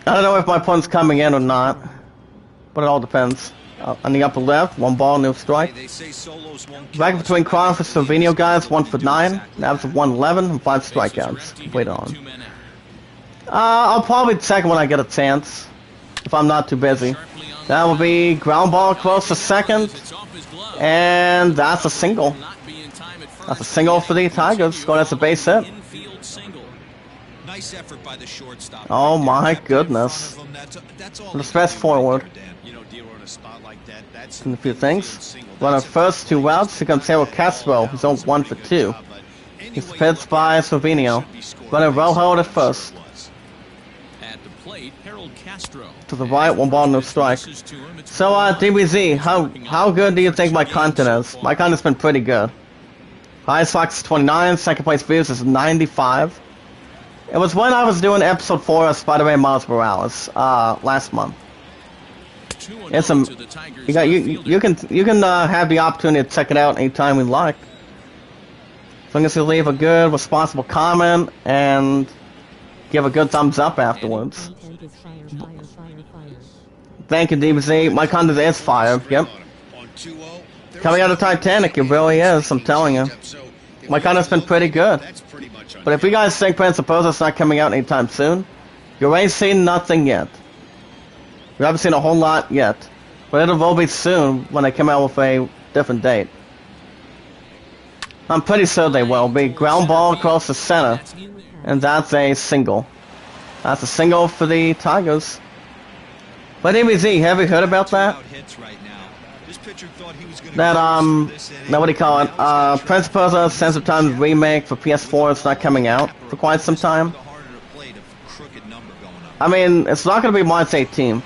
S1: I don't know if my pun's coming in or not, but it all depends. On the upper left, 1 ball, no strike. Back between Cron for Cervinho guys, 1 for 9. Navs of 111 and 5 strikeouts. Wait on. I'll probably check when I get a chance, if I'm not too busy. That will be ground ball close to second, and that's a single. That's a single for the Tigers, going as a base hit. Oh my goodness. Let's fast forward. And a few things. Runner first, 2 outs. Here comes Harold Castro, who's on 1 for 2. He's pitched by Cervinho. Runner Rojo at first. To the right, 1 ball, no strike. So, DBZ, how good do you think my content is? My content's been pretty good. Highest Fox is 29, second place views is 95. It was when I was doing episode 4 of Spider-Man Miles Morales, last month. It's you can have the opportunity to check it out anytime we like. As long as you leave a good, responsible comment and give a good thumbs up afterwards. Thank you, DBZ. My content is fire. Yep. Coming out of Titanic, it really is. I'm telling you. My content's been pretty good. But if you guys think Prince of Persia's not coming out anytime soon, you ain't seen nothing yet. We haven't seen a whole lot yet, but it will be soon when they come out with a different date. I'm pretty sure they will be. Ground ball across the center, and that's a single. That's a single for the Tigers. But MBZ, have you heard about that? That, now what do you call it? Prince of Persia Sands of Time remake for PS4 is not coming out for quite some time. I mean, it's not going to be March 18th.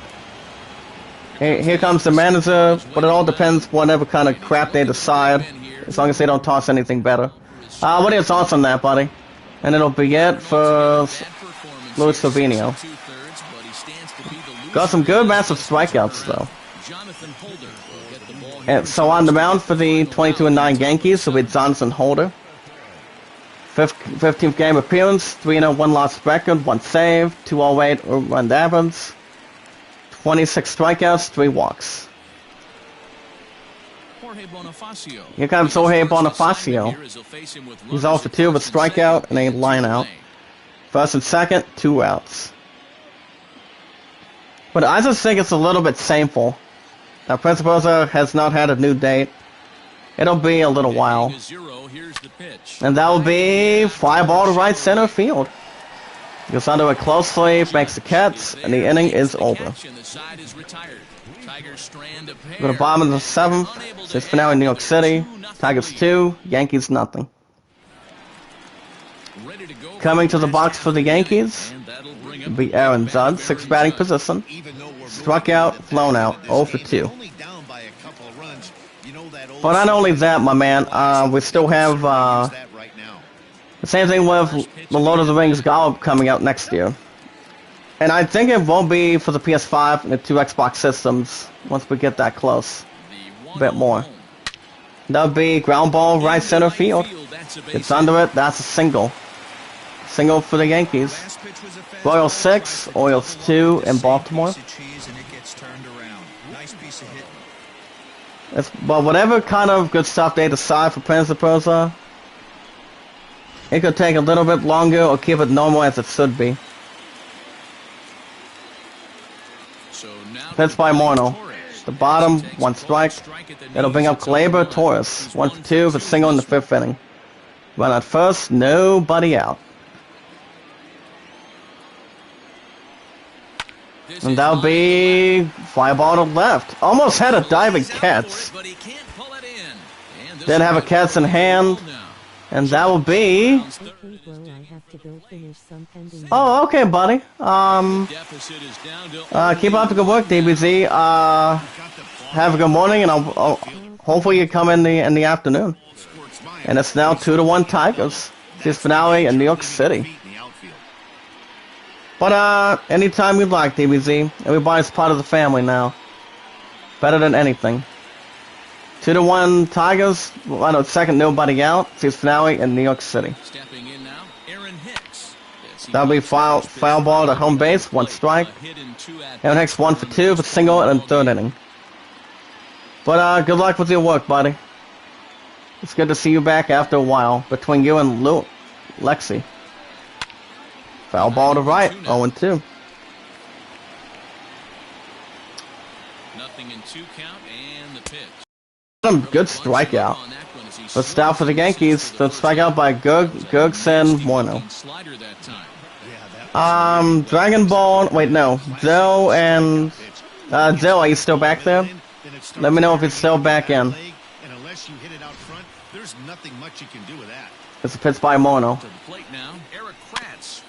S1: Here comes the manager, but it all depends whatever kind of crap they decide, as long as they don't toss anything better. What are your thoughts on that, buddy? And it'll be it for Luis Cervinho. Got some good massive strikeouts, though. And so on the mound for the 22-9 Yankees will be Jonathan Holder. 15th game appearance, 3-0 1-loss record, 1 save, 208 run average, 26 strikeouts, 3 walks.
S2: Jorge Bonifacio.
S1: Here comes Jorge Bonifacio. He's off for 2 with a strikeout and a line out. First and second, 2 outs. But I just think it's a little bit shameful that Principosa has not had a new date. It'll be a little while. And that will be fly ball to right center field. Goes under it closely, makes the catch, and the inning is over. Go to the bottom of the 7th. It's finale in New York City. Tigers 2, Yankees nothing. Coming to the box for the Yankees will be Aaron Judge, 6th batting position. Struck out, flown out, 0 for 2. But not only that, my man, we still have the same thing with the Lord of the Rings Golf coming out next year. And I think it won't be for the PS5 and the 2 Xbox systems once we get that close. A bit more. That'll be ground ball right center field. It's under it, that's a single. Single for the Yankees. Royals 6, Orioles 2 in Baltimore. But whatever kind of good stuff they decide for Principosa, it could take a little bit longer or keep it normal as it should be. Pitch by Morno. The bottom, 1 strike. It'll bring up Gleyber Torres. 1 for 2 for single in the 5th inning. Run at first, nobody out. And that'll be fly ball to left. Almost had a diving catch. Didn't have a catch in hand. And that will be... Oh, okay, buddy. Keep up the good work, DBZ. Have a good morning, and I'll hopefully you come in the afternoon. And it's now 2-1 Tigers. Season finale in New York City. But anytime you'd like, DBZ. Everybody's part of the family now. Better than anything. 2-1 Tigers. Run at second, nobody out. Season finale in New York City. That'll be foul ball to home base, 1 strike. Aaron Hicks 1 for 2 for single and 3rd inning. But good luck with your work, buddy. It's good to see you back after a while between you and Lexi. Foul ball to right, 0-2.
S2: Nothing in 2 count and the pitch.
S1: Good strikeout. But style for the Yankees. The strikeout by Gurgson Morno. Dragon Ball. Wait, no. Zoe and Zoe, are you still back there? Let me know if it's still back in. It's a pitch by Morno.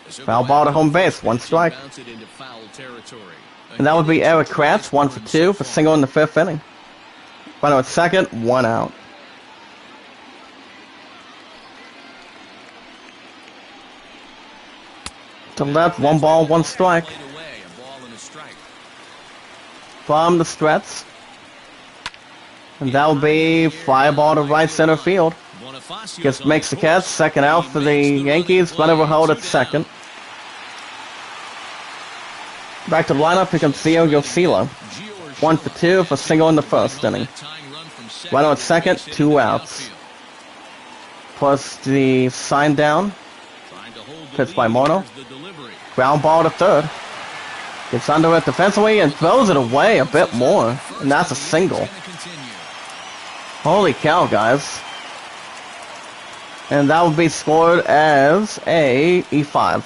S1: Foul ball to home base, 1 strike. And that would be Eric Kratz, 1 for 2 for single in the 5th inning. Runner at second, 1 out. To left, 1 ball, 1 strike. From the stretch. And that will be fly ball to right center field. Makes the catch, second out for the Yankees. Runner will hold at second. Back to the lineup, here comes Theo Yosila. 1 for 2 for single in the 1st inning. Runner at second, 2 outs. Plus the sign down. Pitch by Morno. Ground ball to 3rd. Gets under it defensively and throws it away a bit more. And that's a single. Holy cow, guys. And that will be scored as a E5.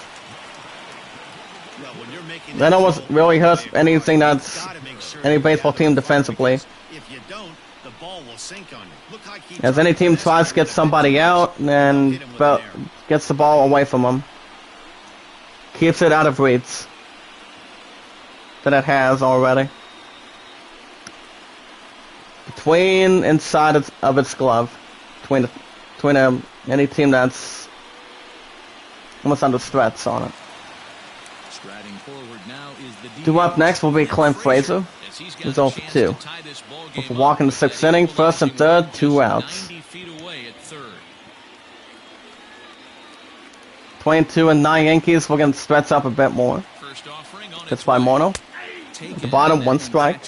S1: That almost really hurts anything that's any baseball team defensively. As any team tries to get somebody out and gets the ball away from them. Keeps it out of reach. That it has already. Inside of its glove. Between any team that's almost under threats on it. Due up next will be Clint Fraser. He's 0 for 2. With a walk in the 6th inning, 1st and 3rd, 2 outs. 22 and 9 Yankees. We're going to stretch up a bit more. It's by Morno. At the bottom, 1 strike.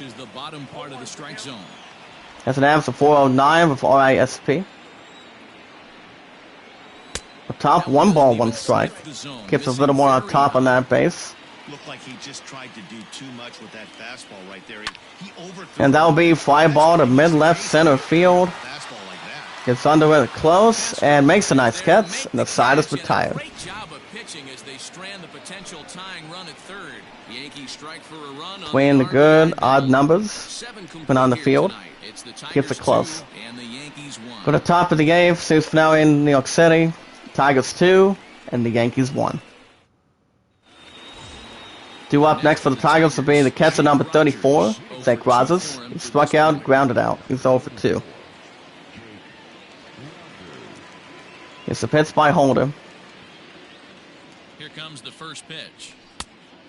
S1: Has an average of 409 with RISP. A top 1 ball, 1 strike. Keeps a little more on top on that base.
S3: Looked like he just tried to do too much with that fastball right there. He overthrew.
S1: And that will be fly ball to mid-left center field.
S3: Fastball like that.
S1: Gets under it close and makes a nice catch. And the side is retired.
S2: Great job of pitching as they strand the potential tying run at third. Yankees strike for a run.
S1: Between the good, odd numbers. Been on the field. Keeps it close. Go to the top of the 8th. Series finale in New York City. Tigers 2 and the Yankees 1. Due up next for the Tigers will be the catcher number 34, Zach Rogers. He struck out, grounded out. He's 0 for 2. It's a pitch by Holder.
S2: Here comes the first pitch.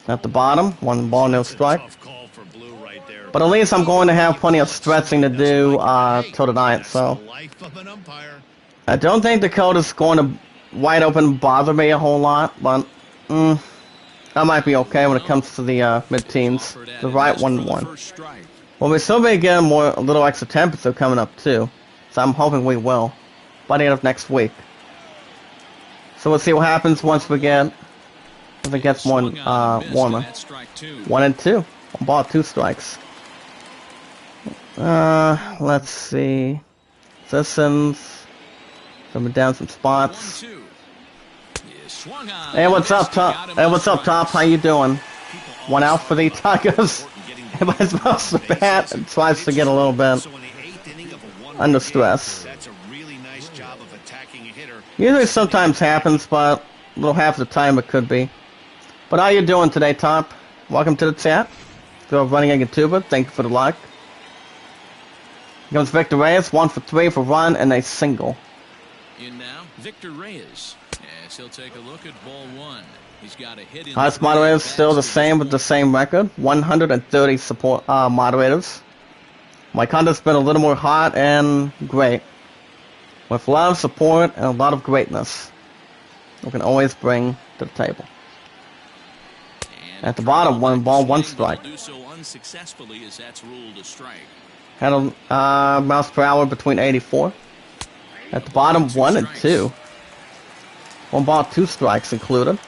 S1: At the bottom, 1 ball, no strike.
S3: Tough call for Blue right there.
S1: But at least I'm going to have plenty of stretching to do till tonight, so
S3: The life of an umpire.
S1: I don't think the code is going to wide open bother me a whole lot, but I might be okay when it comes to the mid-teens. The right 1-1. Well, we still may get a little extra temperature coming up too, so I'm hoping we will by the end of next week. So we'll see what happens once we get if it gets more warmer. 1 and 2. 1 ball, 2 strikes. Let's see. Citizens. Coming down some spots. Hey, what's up, Top? Hey, what's up, Top? How you doing? 1 out for the Tigers. Everybody's supposed to bat and tries to get a little bit under stress.
S3: That's a really nice job of attacking a hitter.
S1: Usually sometimes happens, but a little half the time it could be. But how you doing today, Top? Welcome to the chat. Go running a tuba. Thank you for the like. Here comes Victor Reyes, 1 for 3 for run and a single.
S2: In now, Victor Reyes. Yes, he'll take a look at ball 1. He's got a hit in.
S1: Highest moderators still the same with the same record. 130 support moderators. My content's been a little more hot and great. With a lot of support and a lot of greatness. We can always bring to the table. At the bottom, 1 ball, 1 strike.
S2: Do so unsuccessfully as that's ruled a strike.
S1: Had a miles per hour between 84. At the bottom, 1 and 2. 1 ball, 2 strikes included.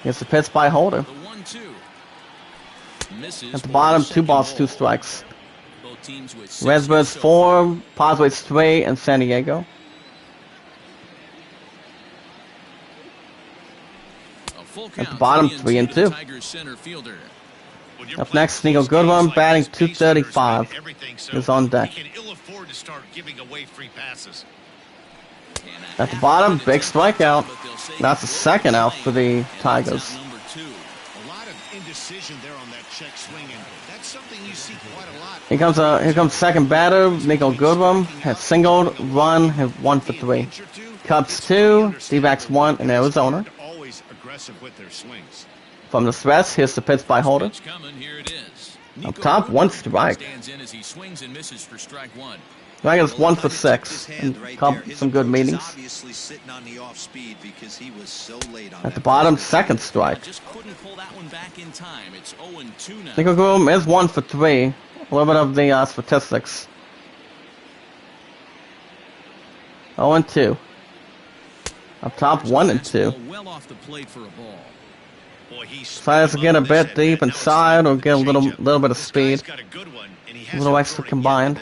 S1: Here's the pitch by Holder.
S2: The 1-2. Misses.
S1: At the bottom, 2 balls, 2 strikes.
S2: Both teams with 6
S1: Redbirds
S2: so
S1: 4, Padres 3, and San Diego.
S2: a full
S1: At the
S2: count,
S1: bottom,
S2: 3
S1: 3 and
S2: to the
S1: 2.
S2: Tigers center fielder.
S3: When you're
S1: Up
S3: playing
S1: next, Nico
S3: close games
S1: Goodwin,
S3: like
S1: batting
S3: this, base runners
S1: 235.
S3: make everything so
S1: Is on deck.
S3: he can ill afford to start giving away free passes.
S1: At the bottom, big strikeout. That's the second out for the Tigers.
S2: Number 2.
S3: A lot of indecision there on that check swing, and that's something you see quite a lot.
S1: Here comes second batter, Nico Goodwin. Has singled, run, has 1 for 3. Cubs 2, D-backs 1 in Arizona.
S3: Always aggressive with their swings.
S1: From the stress, here's the pitch by Holder.
S2: Pitch coming, here it is.
S1: Up top, 1 strike.
S2: Stands in as he swings and misses for strike 1.
S1: Tigers 1 for 6. And some good meetings.
S5: Obviously sitting on the off speed because he was so late on
S1: At the bottom, second strike.
S2: Just couldn't pull that one back in time. It's 0-2 now.
S1: Nico Goodwin is 1 for 3. A little bit of the statistics. 0 and 2. Up top, 1 and 2.
S2: Well off the plate for a ball.
S3: Boy,
S1: Tries to get a bit deep inside or get a little bit of speed. A little extra combined.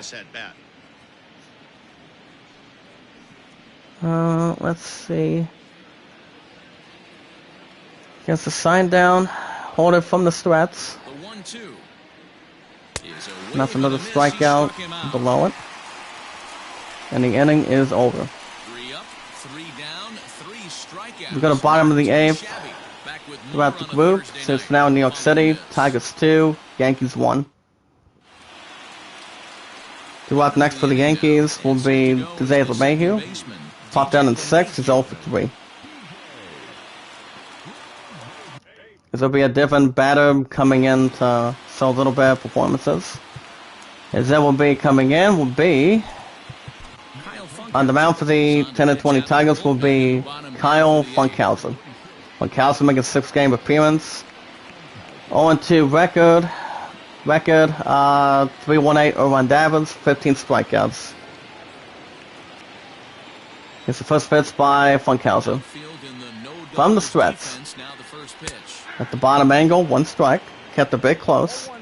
S1: Let's see. Gets the sign down. Hold it from the strats.
S2: The 1-2.
S1: And that's another strikeout below it. And the inning is over.
S2: 3 up, 3 down, 3 strikeouts.
S1: We go to bottom of the 8th.
S2: Back with more
S1: Throughout the
S2: on a
S1: group.
S2: Thursday
S1: Since
S2: night.
S1: now in New York City. Tigers 2, Yankees 1. Due up next for the Yankees will be Jose LeMahieu. Popped down in 6, he's 0 for 3. This will be a different batter coming in to show a little bit of performances. As that will be coming in will be on the mound for the 10 and 20 Tigers will be Kyle Funkhausen. Funkhausen making a 6-game appearance. 0-2 record. record, 318 over Davis, 15 strikeouts. It's the first pitch by Funkhauser. From the stretch. At the bottom angle, 1 strike. Kept a bit close.
S2: The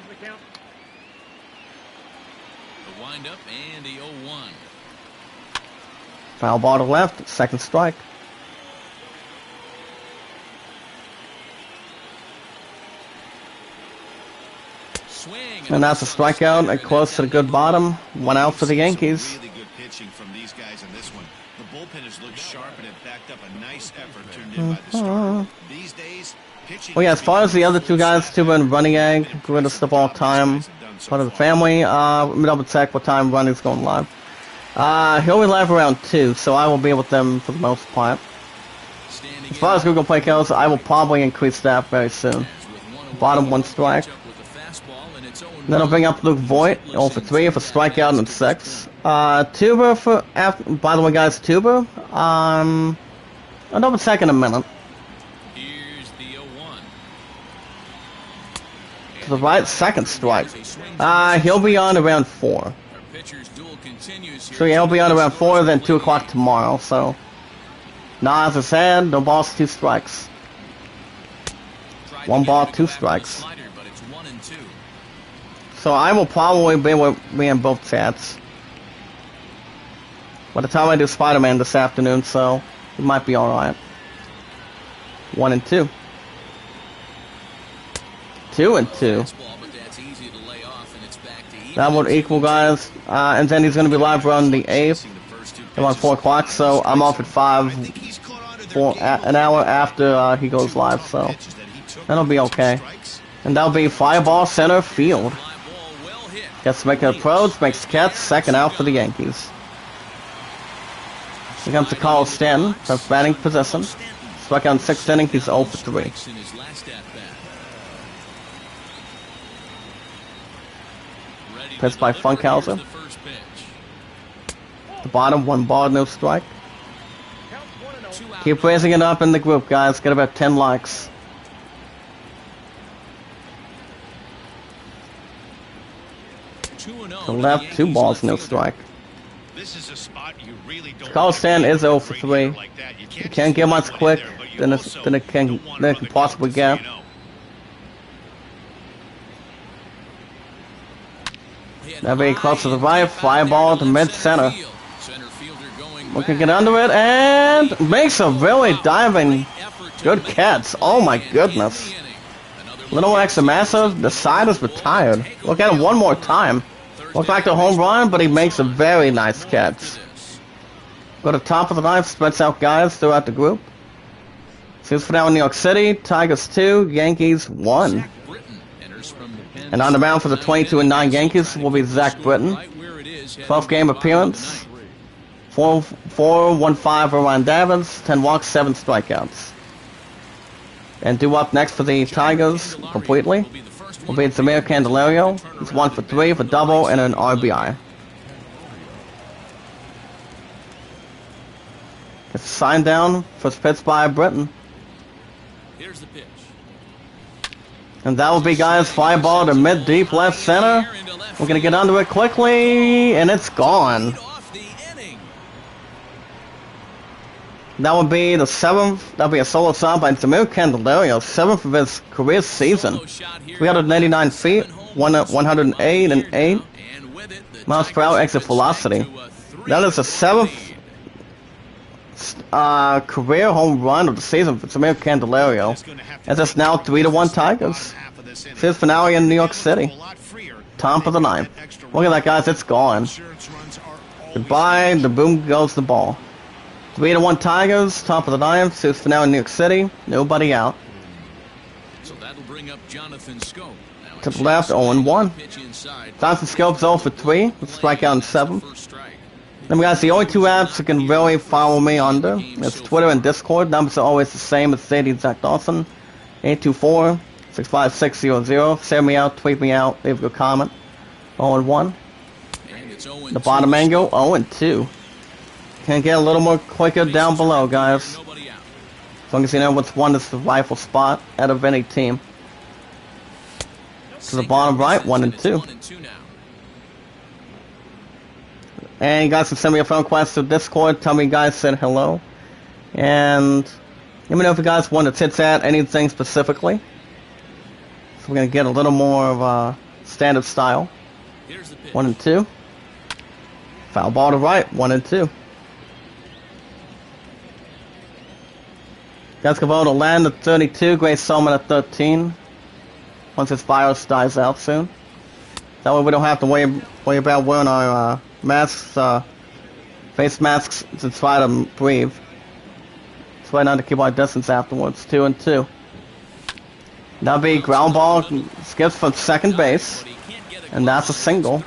S2: windup and the 0-1.
S1: Foul ball to left, 2nd strike. And that's a strikeout and close to the good bottom. 1 out for the Yankees.
S3: Really good pitching from these guys in this one. The bullpen has looked sharp and it backed up a nice effort turned in by the starter. These days, pitching.
S1: Well, yeah, as far as the other 2 guys, Tuba Running Egg, greatest of all time, part of the family. Let me double check what time Running's going live. He'll be live around 2, so I will be with them for the most part. As far as Google Play goes, I will probably increase that very soon. Bottom 1 strike. Then I'll bring up Luke Voigt, 0 for 3 for strikeout and 6. Tuba for, by the way guys, Tuba, I'll double check in a minute.
S2: Here's the 0-1.
S1: To the right, 2nd strike. He'll be on around 4.
S2: Our pitcher's duel continues here.
S1: So yeah, he'll be on around 4, then 2 o'clock tomorrow, so. Nas is head, no balls, 2 strikes. 1 ball, 2 strikes.
S2: But it's 1 and 2.
S1: So I will probably be in both chats. By the time I do Spider-Man this afternoon, so it might be alright. 1 and 2. 2 and 2. That would equal, guys. And then he's going to be live around the 8th. Around 4 o'clock, so I'm off at 5 for an hour after he goes live, so that'll be okay. And that'll be fly ball center field. Gets to make an approach, makes the catch, 2nd out for the Yankees. Here comes to Carl Stanton, from batting position. Struck out in 6th inning, he's 0 for 3. Pitched by Funkhauser. The bottom, 1 ball, no strike. Keep raising it up in the group, guys. Get about 10 likes. To left, 2 balls, no strike.
S3: This is a spot you really don't.
S1: Carl Stanton is 0 for 3. You can't get much quick than it can possibly get. Now very close to the right, fly ball to mid-center. We can get under it and makes a really diving good catch. Oh my goodness. Little extra massive, the side is retired. Look at him one more time. Looks like a home run, but he makes a very nice catch. Go to top of the knife, spreads out guys throughout the group. Series for now in New York City, Tigers 2, Yankees 1. And on the mound for the 22-9 Yankees will be Zach Britton. 12th game appearance. 4.15 for Ryan Davins, 10 walks, 7 strikeouts. And due up next for the Tigers completely will be Zamir Candelario. He's 1 for 3 for double and an RBI. Gets signed down, first pitch by Britton.
S2: Here's the pitch.
S1: And that will be, guys, fly ball to mid-deep left center. We're going to get under it quickly, and it's gone. That would be the 7th. That'll be a solo shot by Zamir Candelario, 7th of his career season. 389 feet, 108 and 8 miles per hour exit velocity. That is the 7th career home run of the season for Zamir Candelario. And it's now 3-1 Tigers. Series finale in New York City. Top of the 9th. Look at that, guys. It's gone. Goodbye. The boom goes the ball. 3-1 Tigers, top of the 9th, series finale in New York City, nobody out.
S2: So that'll bring up Jonathan Scope.
S1: To the left, 0-1. Jonathan Scope's 0 for 3, with strikeout in 7. Then guys, the only 2 apps you can really follow me under is Twitter and Discord. Numbers are always the same as Sadie Zach Dawson. 824-65600. Send me out, tweet me out, leave a comment. 0-1. The bottom angle, 0-2. Can get a little more quicker down below, guys. As long as you know which one is the rifle spot out of any team. to the bottom right, 1 and 2. And you guys can send me a friend request to Discord. Tell me you guys said hello. And let me know if you guys want to tit at anything specifically. So we're going to get a little more of a standard style. 1 and 2. Foul ball to right, 1 and 2. Guys can vote to land at 32, Gray Solomon at 13. Once his virus dies out soon. That way we don't have to worry about wearing our masks, face masks to try to breathe. Try not to keep our distance afterwards. 2 and 2. That'll be ground ball, skips from second base. And that's a single.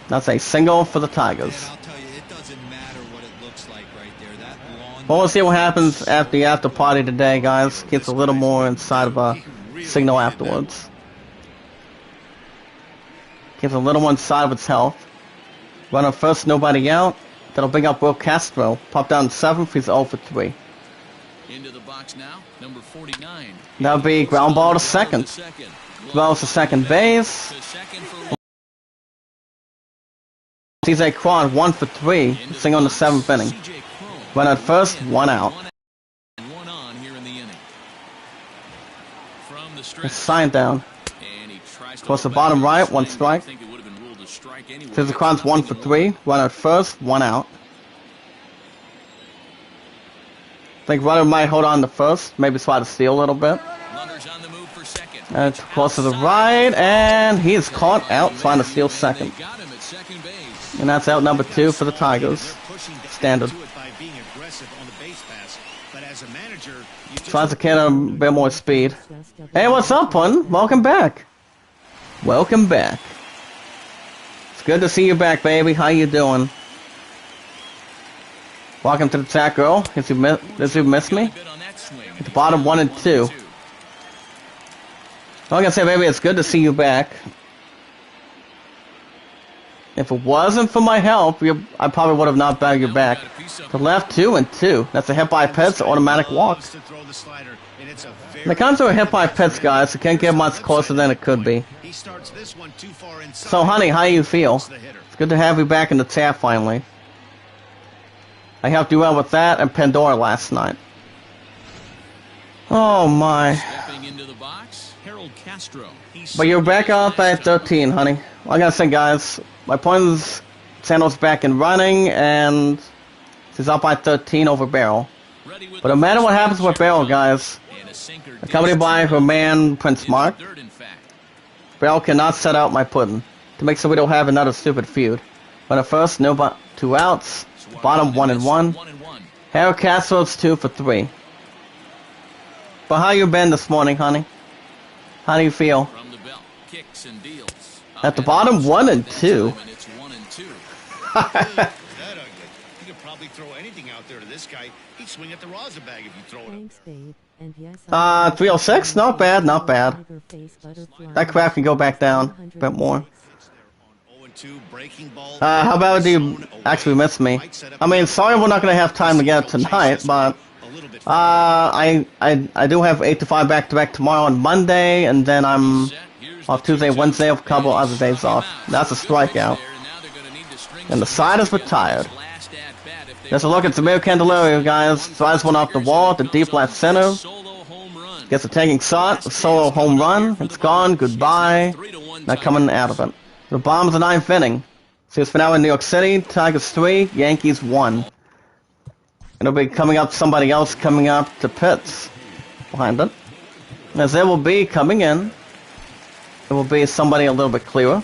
S1: That's a single for the Tigers.
S5: I'll tell you, it doesn't matter what it looks like right there. That lawn.
S1: Well, we'll see what happens at the after party today, guys. Gets a little more inside of a signal afterwards. Gives a little more inside of its health. Runner first, nobody out. That'll bring up Will Castro. Pop down 7th, he's 0 for 3.
S2: Into the box now, number 49.
S1: That'll be ground ball to second. Throws to second base. CJ Cron 1 for 3. Sing on the 7th inning. Run at first, 1 out. It's signed down. Towards the bottom right, 1 strike. CJ Cron's 1 for 3. Run at first, 1 out. I think runner might hold on to first. Maybe try to steal a little bit. And close to the right, and he's caught out trying to steal second. And that's out number 2 for the Tigers. Standard. Tries to get a bit more speed. Hey, what's up, Pun? Welcome back. Welcome back. It's good to see you back, baby. How you doing? Welcome to the chat, girl. Did you miss me? At the bottom, 1 and 2. Like I said, baby, it's good to see you back. If it wasn't for my help, I probably would have not bagged you back. To left, 2 and 2. That's a hit by Pitts, automatic walk. When it comes to a hit by Pitts, guys, it can't get much closer than it could be. So, honey, how you feel? It's good to have you back in the chat finally. I helped you out with that and Pandora last night. Oh my. But you're back up at 13, honey. Like I gotta say, guys, my points channel's back and running, and she's up by 13 over Barrel. But no matter what happens with Barrel, guys, accompanied by her man Prince Mark, Barrel cannot set out my pudding to make sure we don't have another stupid feud. But at first, no 2 outs, bottom 1 and 1. Harold Castle's 2 for 3. But how you been this morning, honey? How do you feel? At the bottom, 1 and 2.
S3: You could probably throw anything out there to this guy. He'd swing at the rosin bag if you throw it.
S4: Thanks, babe. And yes,
S1: 306? Not bad, not bad. That crap can go back down a bit more. How about you actually miss me? I mean, sorry we're not going to have time to get it tonight, but I do have 8 to 5 back-to-back tomorrow on Monday, and then I'm off Tuesday, Wednesday, a couple other days off. That's a strikeout. And the side is retired. There's a look at Samir Candelario, guys. Flies one off the wall to deep left center. Gets a taking shot, a solo home run. It's gone, goodbye. Not coming out of it. The bomb's the 9th inning. Series finale in New York City. Tigers 3, Yankees 1. It'll be coming up, somebody else coming up to Pitts behind it. As it will be coming in, it will be somebody a little bit clearer.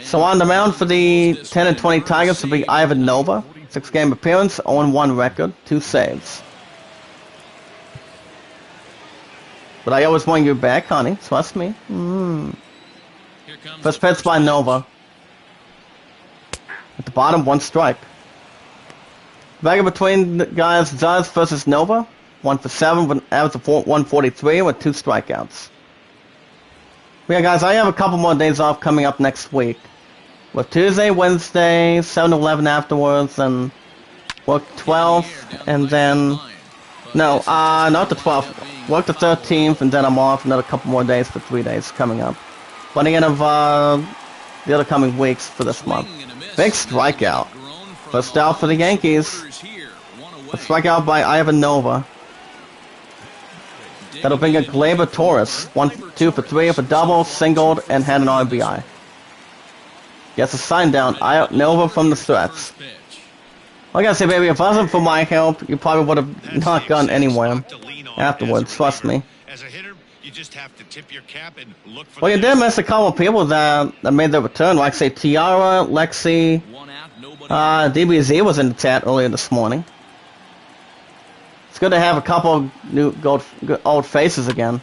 S1: So on the mound for the 10 and 20 Tigers will be Ivan Nova. 6-game appearance, 0-1 record, 2 saves. But I always want you back, honey. Trust me. First pitch by Nova. At the bottom, 1 strike. Back in between the guys, Zuz versus Nova. 1 for 7, with average of 143 with 2 strikeouts. But yeah, guys, I have a couple more days off coming up next week. With Tuesday, Wednesday, 7-11 afterwards, and work 12th, and then... No, not the 12th. work the 13th, and then I'm off another couple more days for 3 days coming up. By the end of the other coming weeks for this month. Big strikeout. First out for the Yankees. A strikeout by Ivan Nova. That'll bring a Gleyber Torres. 1-2 for 3 for double, singled, and had an RBI. Gets a sign down. Nova from the stretch. Like I said, baby, if it wasn't for my help, you probably would have not gone anywhere afterwards. Trust me.
S3: As a hitter, you just have to tip your cap and look for
S1: Well, you did miss a couple of people that made their return, like say Tiara, Lexi, DBZ was in the chat earlier this morning. It's good to have a couple new old faces again.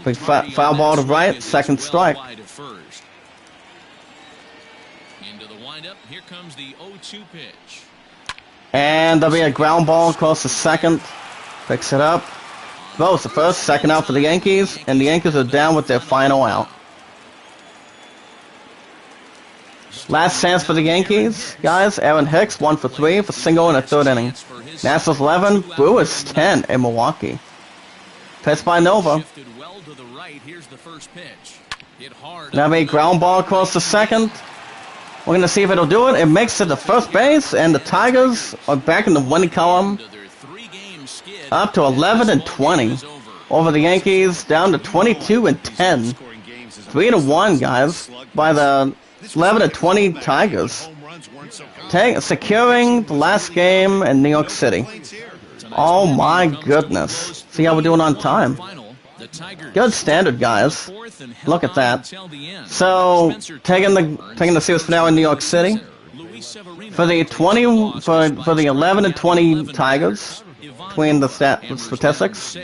S1: Big foul ball to right, second strike.
S2: Into the windup, here comes the 0-2 pitch.
S1: And there'll be a ground ball across the second. Picks it up. Both the first, second out for the Yankees, and the Yankees are down with their final out. Last chance for the Yankees, guys. Aaron Hicks, 1 for 3 for single in the third inning. Nationals 11, Brewers 10 in Milwaukee. Pitched by Nova. Now a ground ball across the second. We're going to see if it'll do it. It makes it to first base, and the Tigers are back in the winning column. Up to 11-20 over the Yankees, down to 22-10. 3-1, guys, by the 11-20 Tigers. Securing the last game in New York City. Oh my goodness. See how we're doing on time. Good standard, guys. Look at that. So, taking the series finale in New York City. For the 11-20 Tigers, between the statistics,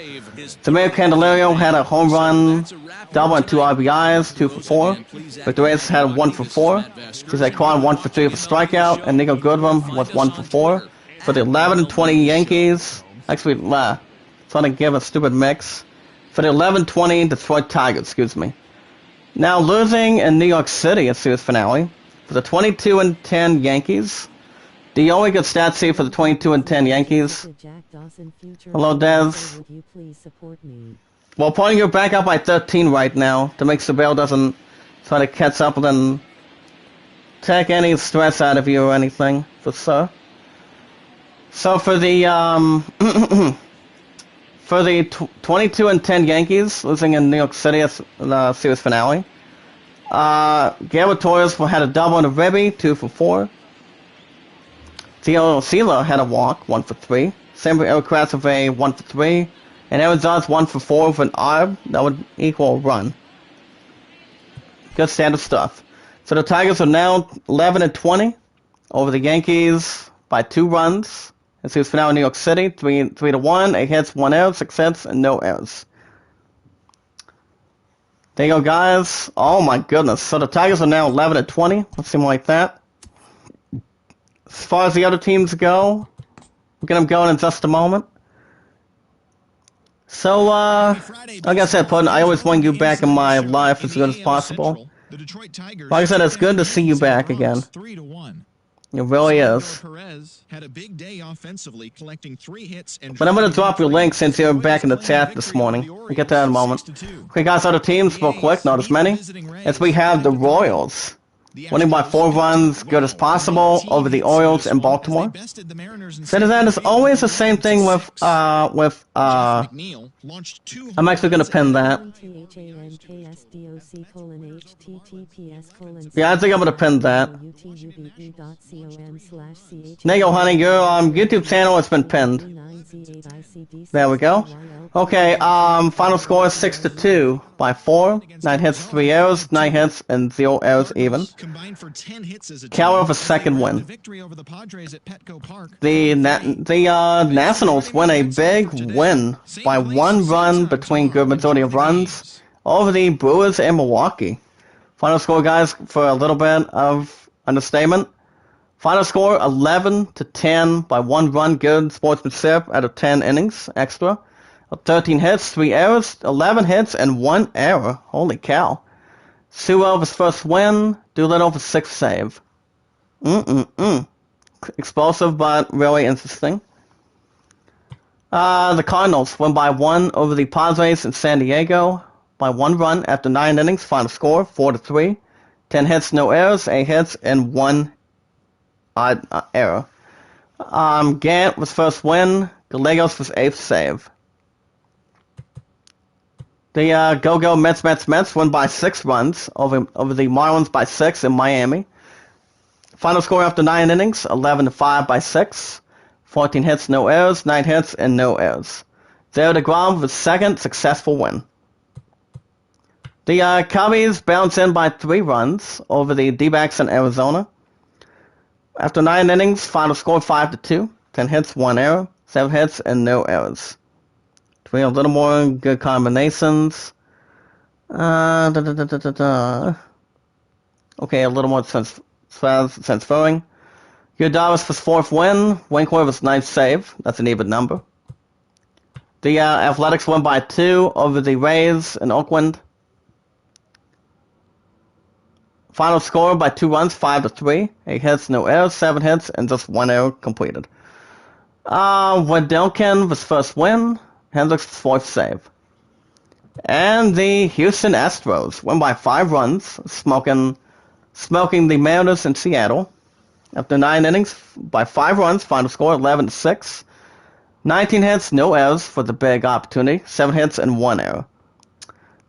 S1: Tamir Candelario had a home run, double and 2 RBIs, 2 for 4. Victor Reyes had 1 for 4. Jose Kwan 1 for 3 for strikeout, and Nico Goodwin was 1 for 4. For the 11-20 Yankees, actually, trying to give a stupid mix. For the 11-20 Detroit Tigers, excuse me. Now losing in New York City at series finale. For the 22-10 Yankees. The only good stat sheet for the 22-10 Yankees. Hello, Dez. Well, pointing you back up by 13 right now to make sure Bale doesn't try to catch up and take any stress out of you or anything, for sure. So for the for the 22-10 Yankees losing in New York City at the series finale, Gleyber Torres had a double and a ribby, 2 for 4. Theo Sila had a walk, 1 for 3. Same with Eric Kratz with a 1 for 3. And Aaron Judge 1 for 4 with an ARB. That would equal a run. Good standard stuff. So the Tigers are now 11-20 over the Yankees by 2 runs. And series finale in New York City, 3-1, 8 hits, 1 error, 6 hits, and no errors. There you go, guys. Oh my goodness. So the Tigers are now 11-20. Let's see more like that. As far as the other teams go, we'll get them going in just a moment. So, like I said, Puddin', I always want you back in my life as good as possible. Like I said, it's good to see you back again. It really is. But I'm going to drop your link since you're back in the chat this morning. We'll get to that in a moment. Okay, guys, other teams, real quick, not as many. As we have the Royals. Winning by 4 runs, good as possible, over the Orioles in Baltimore. So that is always the same thing with, I'm actually going to pin that. Yeah, I think I'm going to pin that. There you go, honey, your YouTube channel has been pinned. There we go. Okay, final score is 6-2 by 4. 9 hits, 3 errors, 9 hits, and 0 errors even. Keller with a second win. The Nationals win a big win by 1 run between good majority of runs over the Brewers in Milwaukee. Final score, guys, for a little bit of understatement. Final score 11-10 by 1 run, good sportsmanship out of 10 innings extra. 13 hits, 3 errors, 11 hits, and 1 error. Holy cow. Sewell his first win, Doolittle for 6th save. Explosive, but really interesting. The Cardinals win by 1 over the Padres in San Diego by 1 run after 9 innings. Final score 4-3. 10 hits, no errors, 8 hits, and 1 error. Gant was first win. Gallegos was 8th save. The Go-Go Mets win by 6 runs over the Marlins by 6 in Miami. Final score after 9 innings, 11-5 by 6. 14 hits, no errors, 9 hits, and no errors. There DeGrom with second successful win. The Cubbies bounced in by 3 runs over the D-backs in Arizona. After 9 innings, final score 5-2. 10 hits, 1 error, 7 hits, and no errors. We have a little more good combinations. Okay, a little more transferring. Udaris was 4th win. Winkler was 9th save. That's an even number. The Athletics won by 2 over the Rays in Oakland. Final score by 2 runs, 5-3. 8 hits, no errors, 7 hits, and just 1 error completed. Wendelken was first win. Hendricks was 4th save. And the Houston Astros win by 5 runs, smoking the Mariners in Seattle. After 9 innings, by 5 runs, final score 11-6. 19 hits, no errors for the big opportunity, 7 hits and 1 error.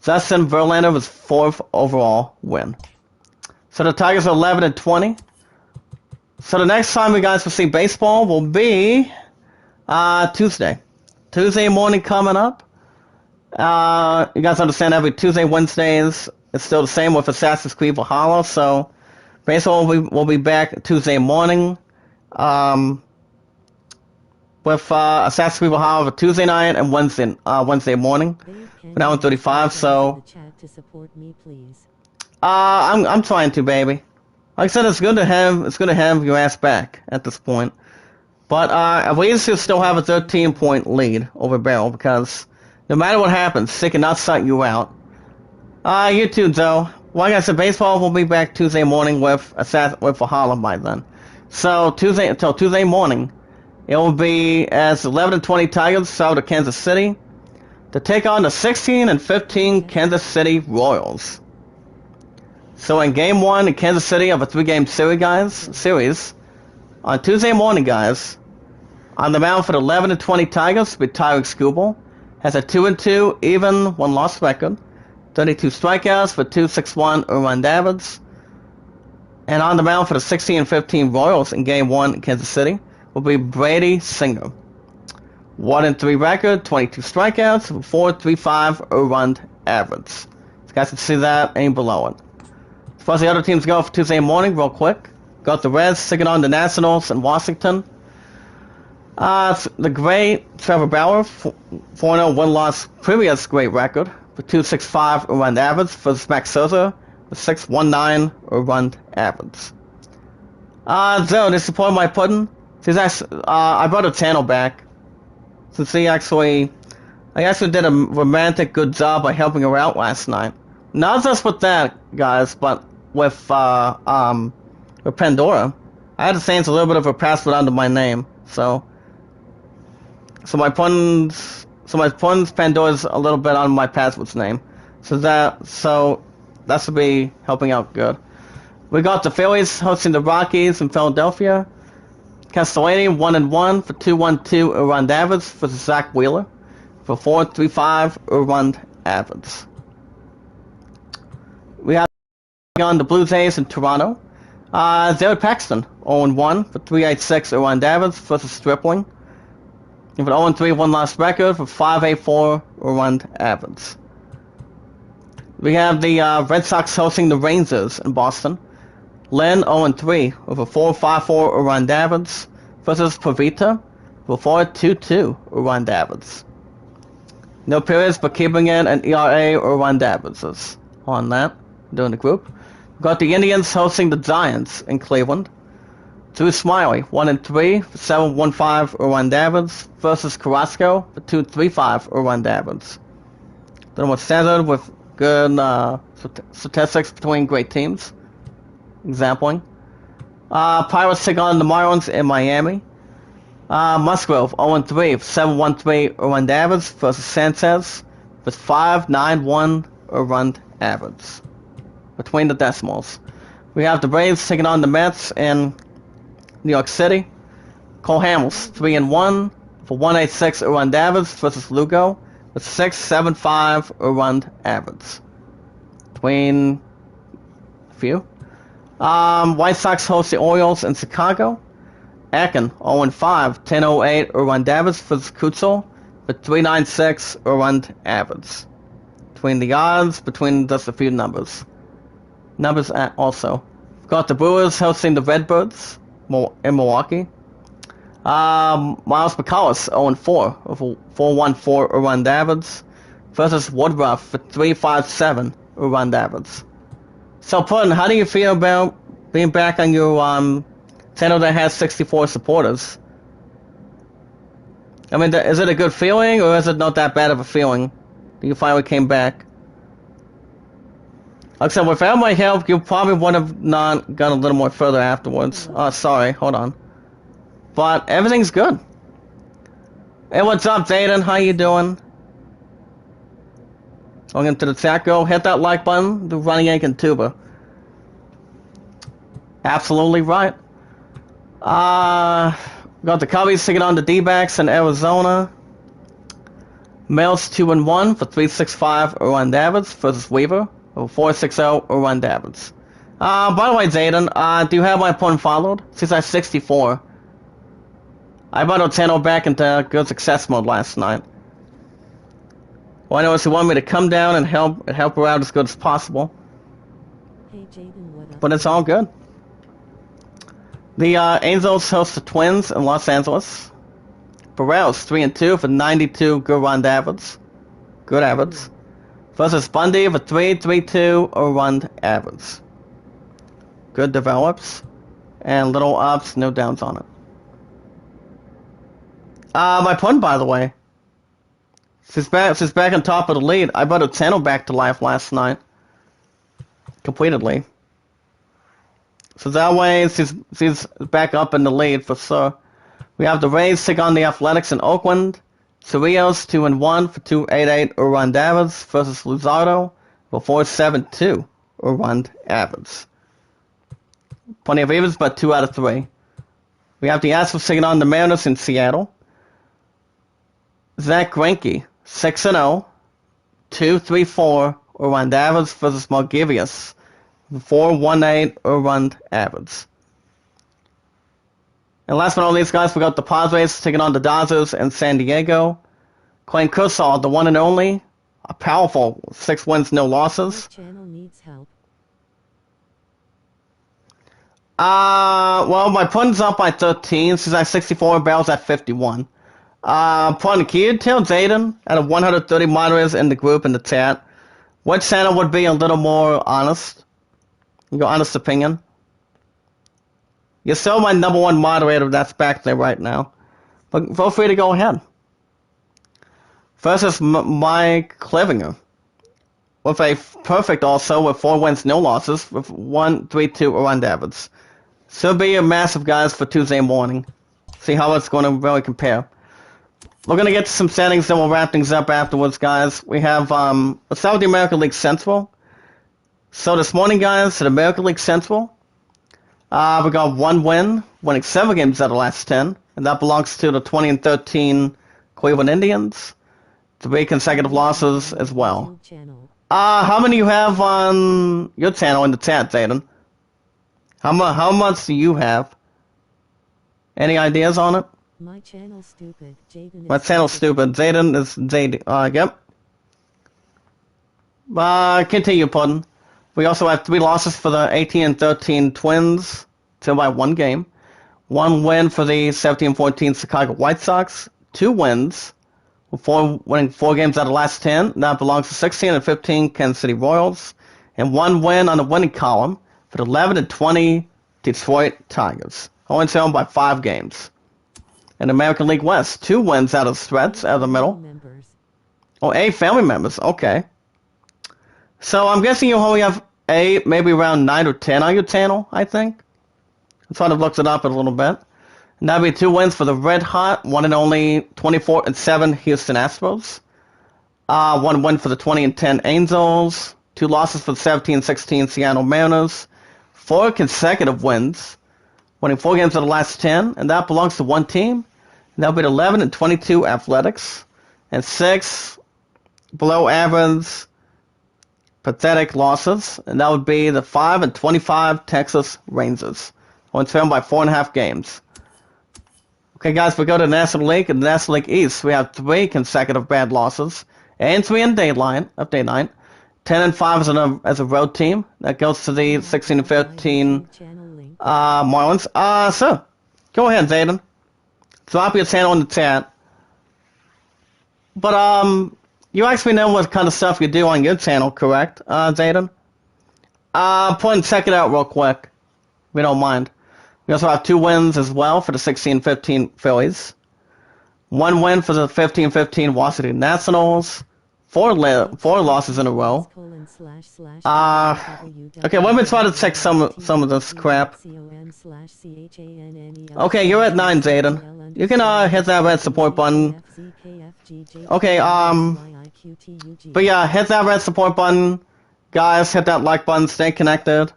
S1: Justin Verlander was 4th overall win. So the Tigers are 11-20. So the next time you guys will see baseball will be Tuesday. Tuesday morning coming up. You guys understand every Tuesday, Wednesdays, it's still the same with Assassin's Creed Valhalla, so baseball will be back Tuesday morning. With Assassin's Creed Valhalla for Tuesday night and Wednesday morning. Now 1:35, so I'm trying to, baby. Like I said, it's good to have your ass back at this point. But at least you still have a 13-point lead over Barrel, because no matter what happens, they cannot shut you out. You too, though. Like I said, baseball will be back Tuesday morning with Valhalla by then. So Tuesday morning, it will be as 11-20 Tigers travel to Kansas City to take on the 16-15 Kansas City Royals. So in Game 1 in Kansas City of a 3-game series, on Tuesday morning, guys, on the mound for the 11-20 Tigers will be Tyreek Skubal. Has a 2-2 even 1-loss record, 32 strikeouts for 2.61 earned average. And on the mound for the 16-15 Royals in Game 1 in Kansas City will be Brady Singer. 1-3 record, 22 strikeouts, 4.35 earned average. So you guys can see that and below it. As far as the other teams go for Tuesday morning, real quick. Got the Reds taking on the Nationals in Washington. The great Trevor Bauer, 4-0 1-loss previous great record for 2.65 earned average versus Max Scherzer with 6.19 earned average. So disappointed my pudding. I brought a channel back since I actually did a romantic good job by helping her out last night. Not just with that, guys, but with Pandora. I had to change a little bit of her password under my name, so my puns Pandora's a little bit on my password's name. So that should be helping out good. We got the Phillies hosting the Rockies in Philadelphia. Castellani 1-1 for 2.12 earned average versus Zach Wheeler for 4.35 earned average. We have on the Blue Jays in Toronto. Jared Paxton 0-1 for 3.86 earned average versus Stripling. With an 0-3 1-loss record for 5.84 earned average. We have the Red Sox hosting the Rangers in Boston. Lynn 0-3 with a 4.54 earned average versus Pavita with 4.22 earned average. No periods, but keeping in an ERA earned averages on that during the group. We've got the Indians hosting the Giants in Cleveland. Drew Smiley 1-3 for 7.15 earned average versus Carrasco for 2.35 earned average. Then what's standard with good statistics between great teams. Exampling. Pirates take on the Marlins in Miami. Musgrove 0-3, 7.13 earned average versus Sanchez with 5.91 earned average. Between the decimals. We have the Braves taking on the Mets in New York City. Cole Hamels 3-1 for 186 earned average versus Lugo with 6.75 earned average. Between a few. White Sox host the Orioles in Chicago. Akin 0-5, 10.08 earned average versus Kutzel with 3.96 earned average. Between the odds, between just a few numbers. Numbers also. We've got the Brewers hosting the Redbirds in Milwaukee. Miles McCullough 0-4 with a 4.14 earned average versus Woodruff with 3.57 earned average. So, Puddin, how do you feel about being back on your channel that has 64 supporters? I mean, is it a good feeling, or is it not that bad of a feeling? You finally came back. Like I said, without my help, you probably would have not gone a little more further afterwards. Oh, sorry, hold on. But everything's good. Hey, what's up, Zayden? How you doing? Welcome to the chat. Go hit that like button. Do Running Yank and Tuba. Absolutely right. Got the Cubbies taking on the D-backs in Arizona. Males 2-1 for 3.65 earned average versus Weaver with 4.60 earned average. By the way, Zayden, do you have my opponent followed? Since I'm 64. I brought Otano back into good success mode last night. Well, I know he wanted me to come down and help her out as good as possible.
S4: Hey Jaden, what up?
S1: But it's all good. The Angels host the Twins in Los Angeles. Barreles 3-2 for 92 good earned average. Good average. Versus Bundy for 3.32 earned average. Good develops. And little ups, no downs on it. My pun, by the way. She's back on top of the lead. I brought Otano back to life last night. Completely. So that way, she's back up in the lead for sure. We have the Rays take on the Athletics in Oakland. Cerrillos 2-1 for 2.88 earned average versus Luzardo for 4.72 earned average. Plenty of evens, but 2 out of 3. We have the Astros taking on the Mariners in Seattle. Zach Greinke 6-0, 2.34 earned average versus Margivius 4.18 earned average. And last but not least, guys, we got the Padres taking on the Dodgers in San Diego. Clayton Kershaw, the one and only, a powerful 6 wins, no losses.
S4: My channel needs help.
S1: Well, my pun's up by 13, since I 64, Bell's at 51. Pun, can you tell Zayden, out of 130 moderators in the group in the chat, what channel would be a little more honest? Your honest opinion? You're still my number 1 moderator that's back there right now. But feel free to go ahead. First is Mike Clevinger. With a perfect also with 4 wins, no losses, with 1.32 earned average. Should be a massive, guys, for Tuesday morning. See how it's going to really compare. We're going to get to some settings, then we'll wrap things up afterwards, guys. We have, let's start with the American League Central. So this morning, guys, at American League Central, we got 1 win, winning 7 games out of the last 10, and that belongs to the 20-13 Cleveland Indians. 3 consecutive losses as well. How many you have on your channel in the chat, Zayden? How much do you have? Any ideas on it?
S4: My channel's stupid. Jaden is
S1: My channel's stupid. Zayden is Zayden. Yep. Continue, Puddin. We also have 3 losses for the 18-13 Twins, 2 by 1 game. 1 win for the 17-14 Chicago White Sox. 2 wins, winning 4 games out of the last 10. That belongs to 16-15 Kansas City Royals. And 1 win on the winning column for the 11-20 Detroit Tigers. Only home by 5 games. In American League West, 2 wins out of the stretch, out of the middle. Oh, 8 family members. Okay. So I'm guessing you only have 8, maybe around 9 or 10 on your channel, I think. I sort of looked it up a little bit. And that'd be 2 wins for the red hot, 1 and only 24-7 Houston Astros. 1 win for the 20-10 Angels. 2 losses for the 17-16 Seattle Mariners. 4 consecutive wins, winning 4 games of the last 10, and that belongs to one team. And that'll be the 11-22 Athletics, and 6 below average, pathetic losses, and that would be the 5-25 Texas Rangers, only trailed by 4.5 games. Okay, guys, we go to the National League. In the National League East, we have 3 consecutive bad losses, and 3 in daylight. 10-5 as a road team. That goes to the 16-15 Marlins. Sir, go ahead, Zayden. Drop your channel in the chat. But you actually know what kind of stuff you do on your channel, correct, Zayden? Check it out real quick. We don't mind. We also have 2 wins as well for the 16-15 Phillies. 1 win for the 15-15 Washington Nationals. 4 losses in a row. Okay, let me try to check some of this crap. Okay, you're at 9, Zayden. You can hit that red support button. Okay, but yeah, hit that red support button. Guys, hit that like button, stay connected.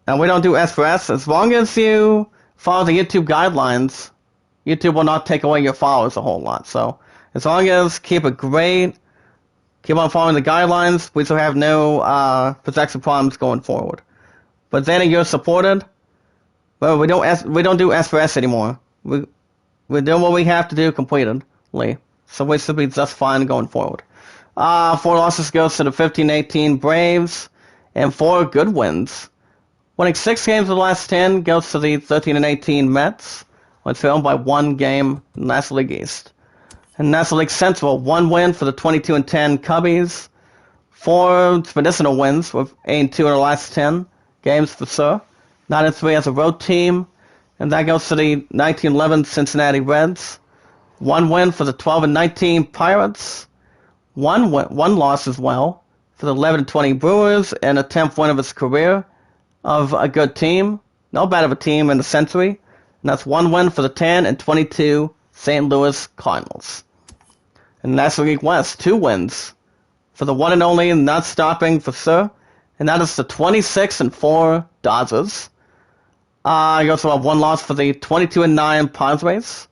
S1: And we don't do S for S. As long as you follow the YouTube guidelines, YouTube will not take away your followers a whole lot. So, as long as keep it great, keep on following the guidelines, we shall have no protection problems going forward. But then you're supported. Well, we don't do S for S anymore. We're doing what we have to do completely. So we should be just fine going forward. 4 losses goes to the 15-18 Braves, and 4 good wins. Winning 6 games of the last 10 goes to the 13-18 Mets, when trailed by 1 game in the National League East. In National League Central, 1 win for the 22-10 Cubbies, 4 medicinal wins with 8-2 in the last 10 games for Sir, 9-3 as a road team, and that goes to the 19-11 Cincinnati Reds. 1 win for the 12-19 Pirates, 1 loss as well for the 11-20 Brewers, and a 10th win of his career of a good team, no bad of a team in the century, and that's 1 win for the 10-22 St. Louis Cardinals. In the National League West, 2 wins for the one and only not stopping for Sir, and that is the 26-4 Dodgers. You also have 1 loss for the 22-9 Padres,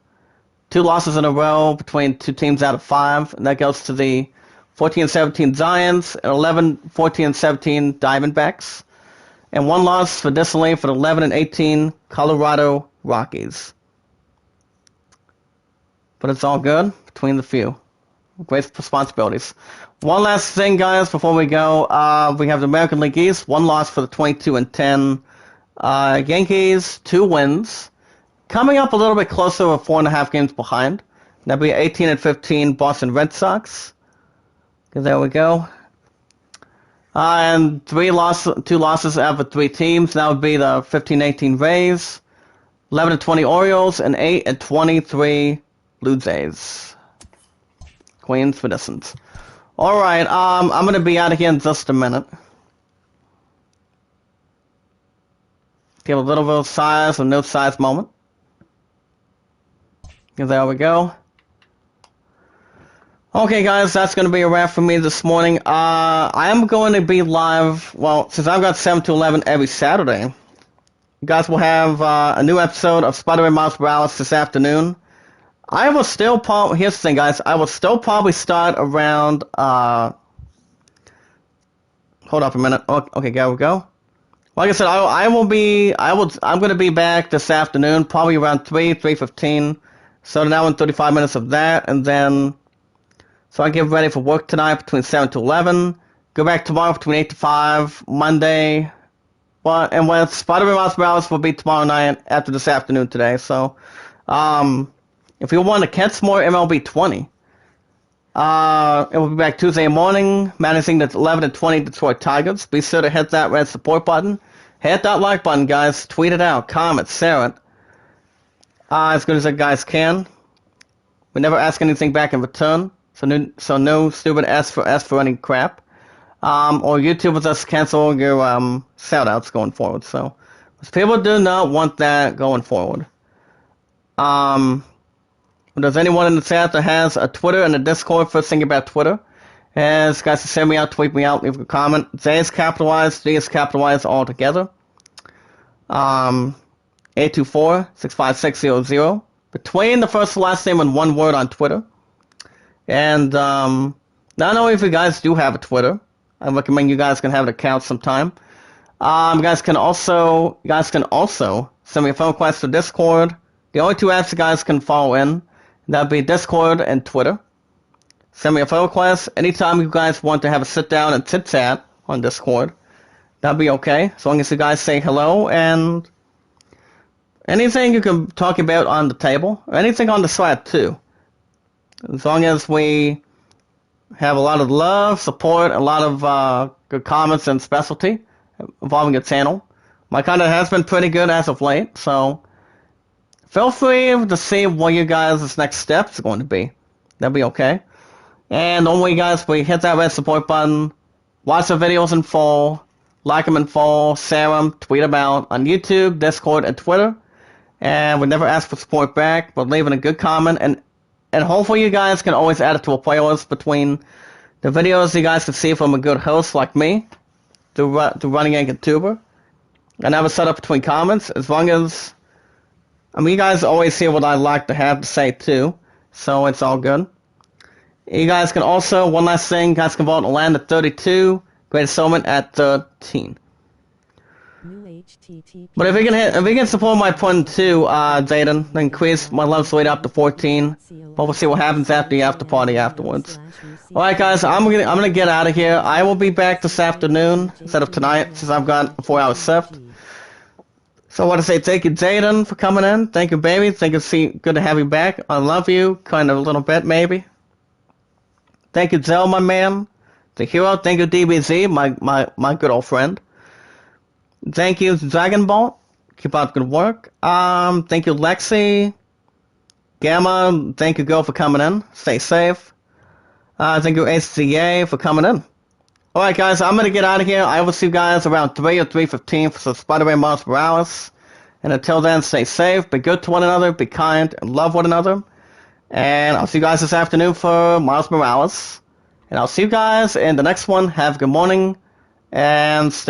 S1: 2 losses in a row between 2 teams out of 5, and that goes to the 14-17 Giants and 14-17 Diamondbacks, and 1 loss additionally for the 11-18 Colorado Rockies. But it's all good between the few. Great responsibilities. One last thing, guys, before we go. We have the American League East. 1 loss for the 22-10 Yankees. 2 wins. Coming up a little bit closer with 4.5 games behind. That'd be 18-15 Boston Red Sox. Okay, there we go. And 2 losses out of 3 teams. That would be the 15-18 Rays, 11-20 Orioles, and 8-23 Blue Jays. Queens for distance. Alright, I'm going to be out of here in just a minute. Give a little bit of size or no size moment. And there we go. Okay, guys, that's going to be a wrap for me this morning. I am going to be live, well, since I've got 7 to 11 every Saturday. You guys will have a new episode of Spider-Man Miles Morales this afternoon. I will still probably, here's the thing, guys, I will still probably start around, hold up a minute. Okay, there we go. Like I said, I'm going to be back this afternoon, probably around 3:15. So now in 35 minutes of that, and then, so I get ready for work tonight between 7 to 11. Go back tomorrow between 8 to 5, Monday. Well, and when Spider-Man Miles Morales will be tomorrow night after this afternoon today. So, if you want to catch more MLB 20, it will be back Tuesday morning, managing the 11-20 Detroit Tigers. Be sure to hit that red support button. Hit that like button, guys. Tweet it out. Comment. Share it. As good as you guys can. We never ask anything back in return. So no stupid S for any crap. Or YouTube will just cancel your shout outs going forward. So people do not want that going forward. If there's anyone in the chat that has a Twitter and a Discord, first thing about Twitter is, guys, to send me out, tweet me out, leave a comment. J is capitalized, D is capitalized all together. 824-65600. Between the first and last name and one word on Twitter. And not only if you guys do have a Twitter, I recommend you guys can have an account sometime. You guys can also send me a phone request to Discord. The only two apps you guys can follow in, that'd be Discord and Twitter. Send me a phone request anytime you guys want to have a sit down and chit chat on Discord. That'd be okay, as long as you guys say hello and anything you can talk about on the table, or anything on the slab too. As long as we have a lot of love, support, a lot of good comments and specialty involving the channel. My content has been pretty good as of late, so feel free to see what you guys' next steps are going to be. That'd be okay. And only guys, we hit that red support button, watch the videos in full, like them in full, share them, tweet them out on YouTube, Discord, and Twitter. And we never ask for support back, but leaving a good comment. And hopefully you guys can always add it to a playlist between the videos you guys can see from a good host like me, to running a YouTuber. And have a setup between comments, as long as, you guys always hear what I like to have to say too, so it's all good. You guys can also, one last thing, you guys can vote on land at 32, greatest settlement at 13. But if we can support my point too, Zayden, then increase my levels rate up to 14. But we'll see what happens after the after party afterwards. Alright guys, I'm gonna get out of here. I will be back this afternoon instead of tonight, since I've got a 4-hour shift. So I want to say thank you, Zayden, for coming in. Thank you, baby. Thank you, good to have you back. I love you, kind of a little bit, maybe. Thank you, Zell, my man. The hero. Thank you, DBZ, my good old friend. Thank you, Dragon Ball. Keep up good work. Thank you, Lexi. Gamma, thank you, girl, for coming in. Stay safe. Thank you, HCA, for coming in. Alright, guys, I'm gonna get out of here. I will see you guys around 3 or 3:15 for some Spider-Man Miles Morales. And until then, stay safe, be good to one another, be kind, and love one another. And I'll see you guys this afternoon for Miles Morales. And I'll see you guys in the next one. Have a good morning, and stay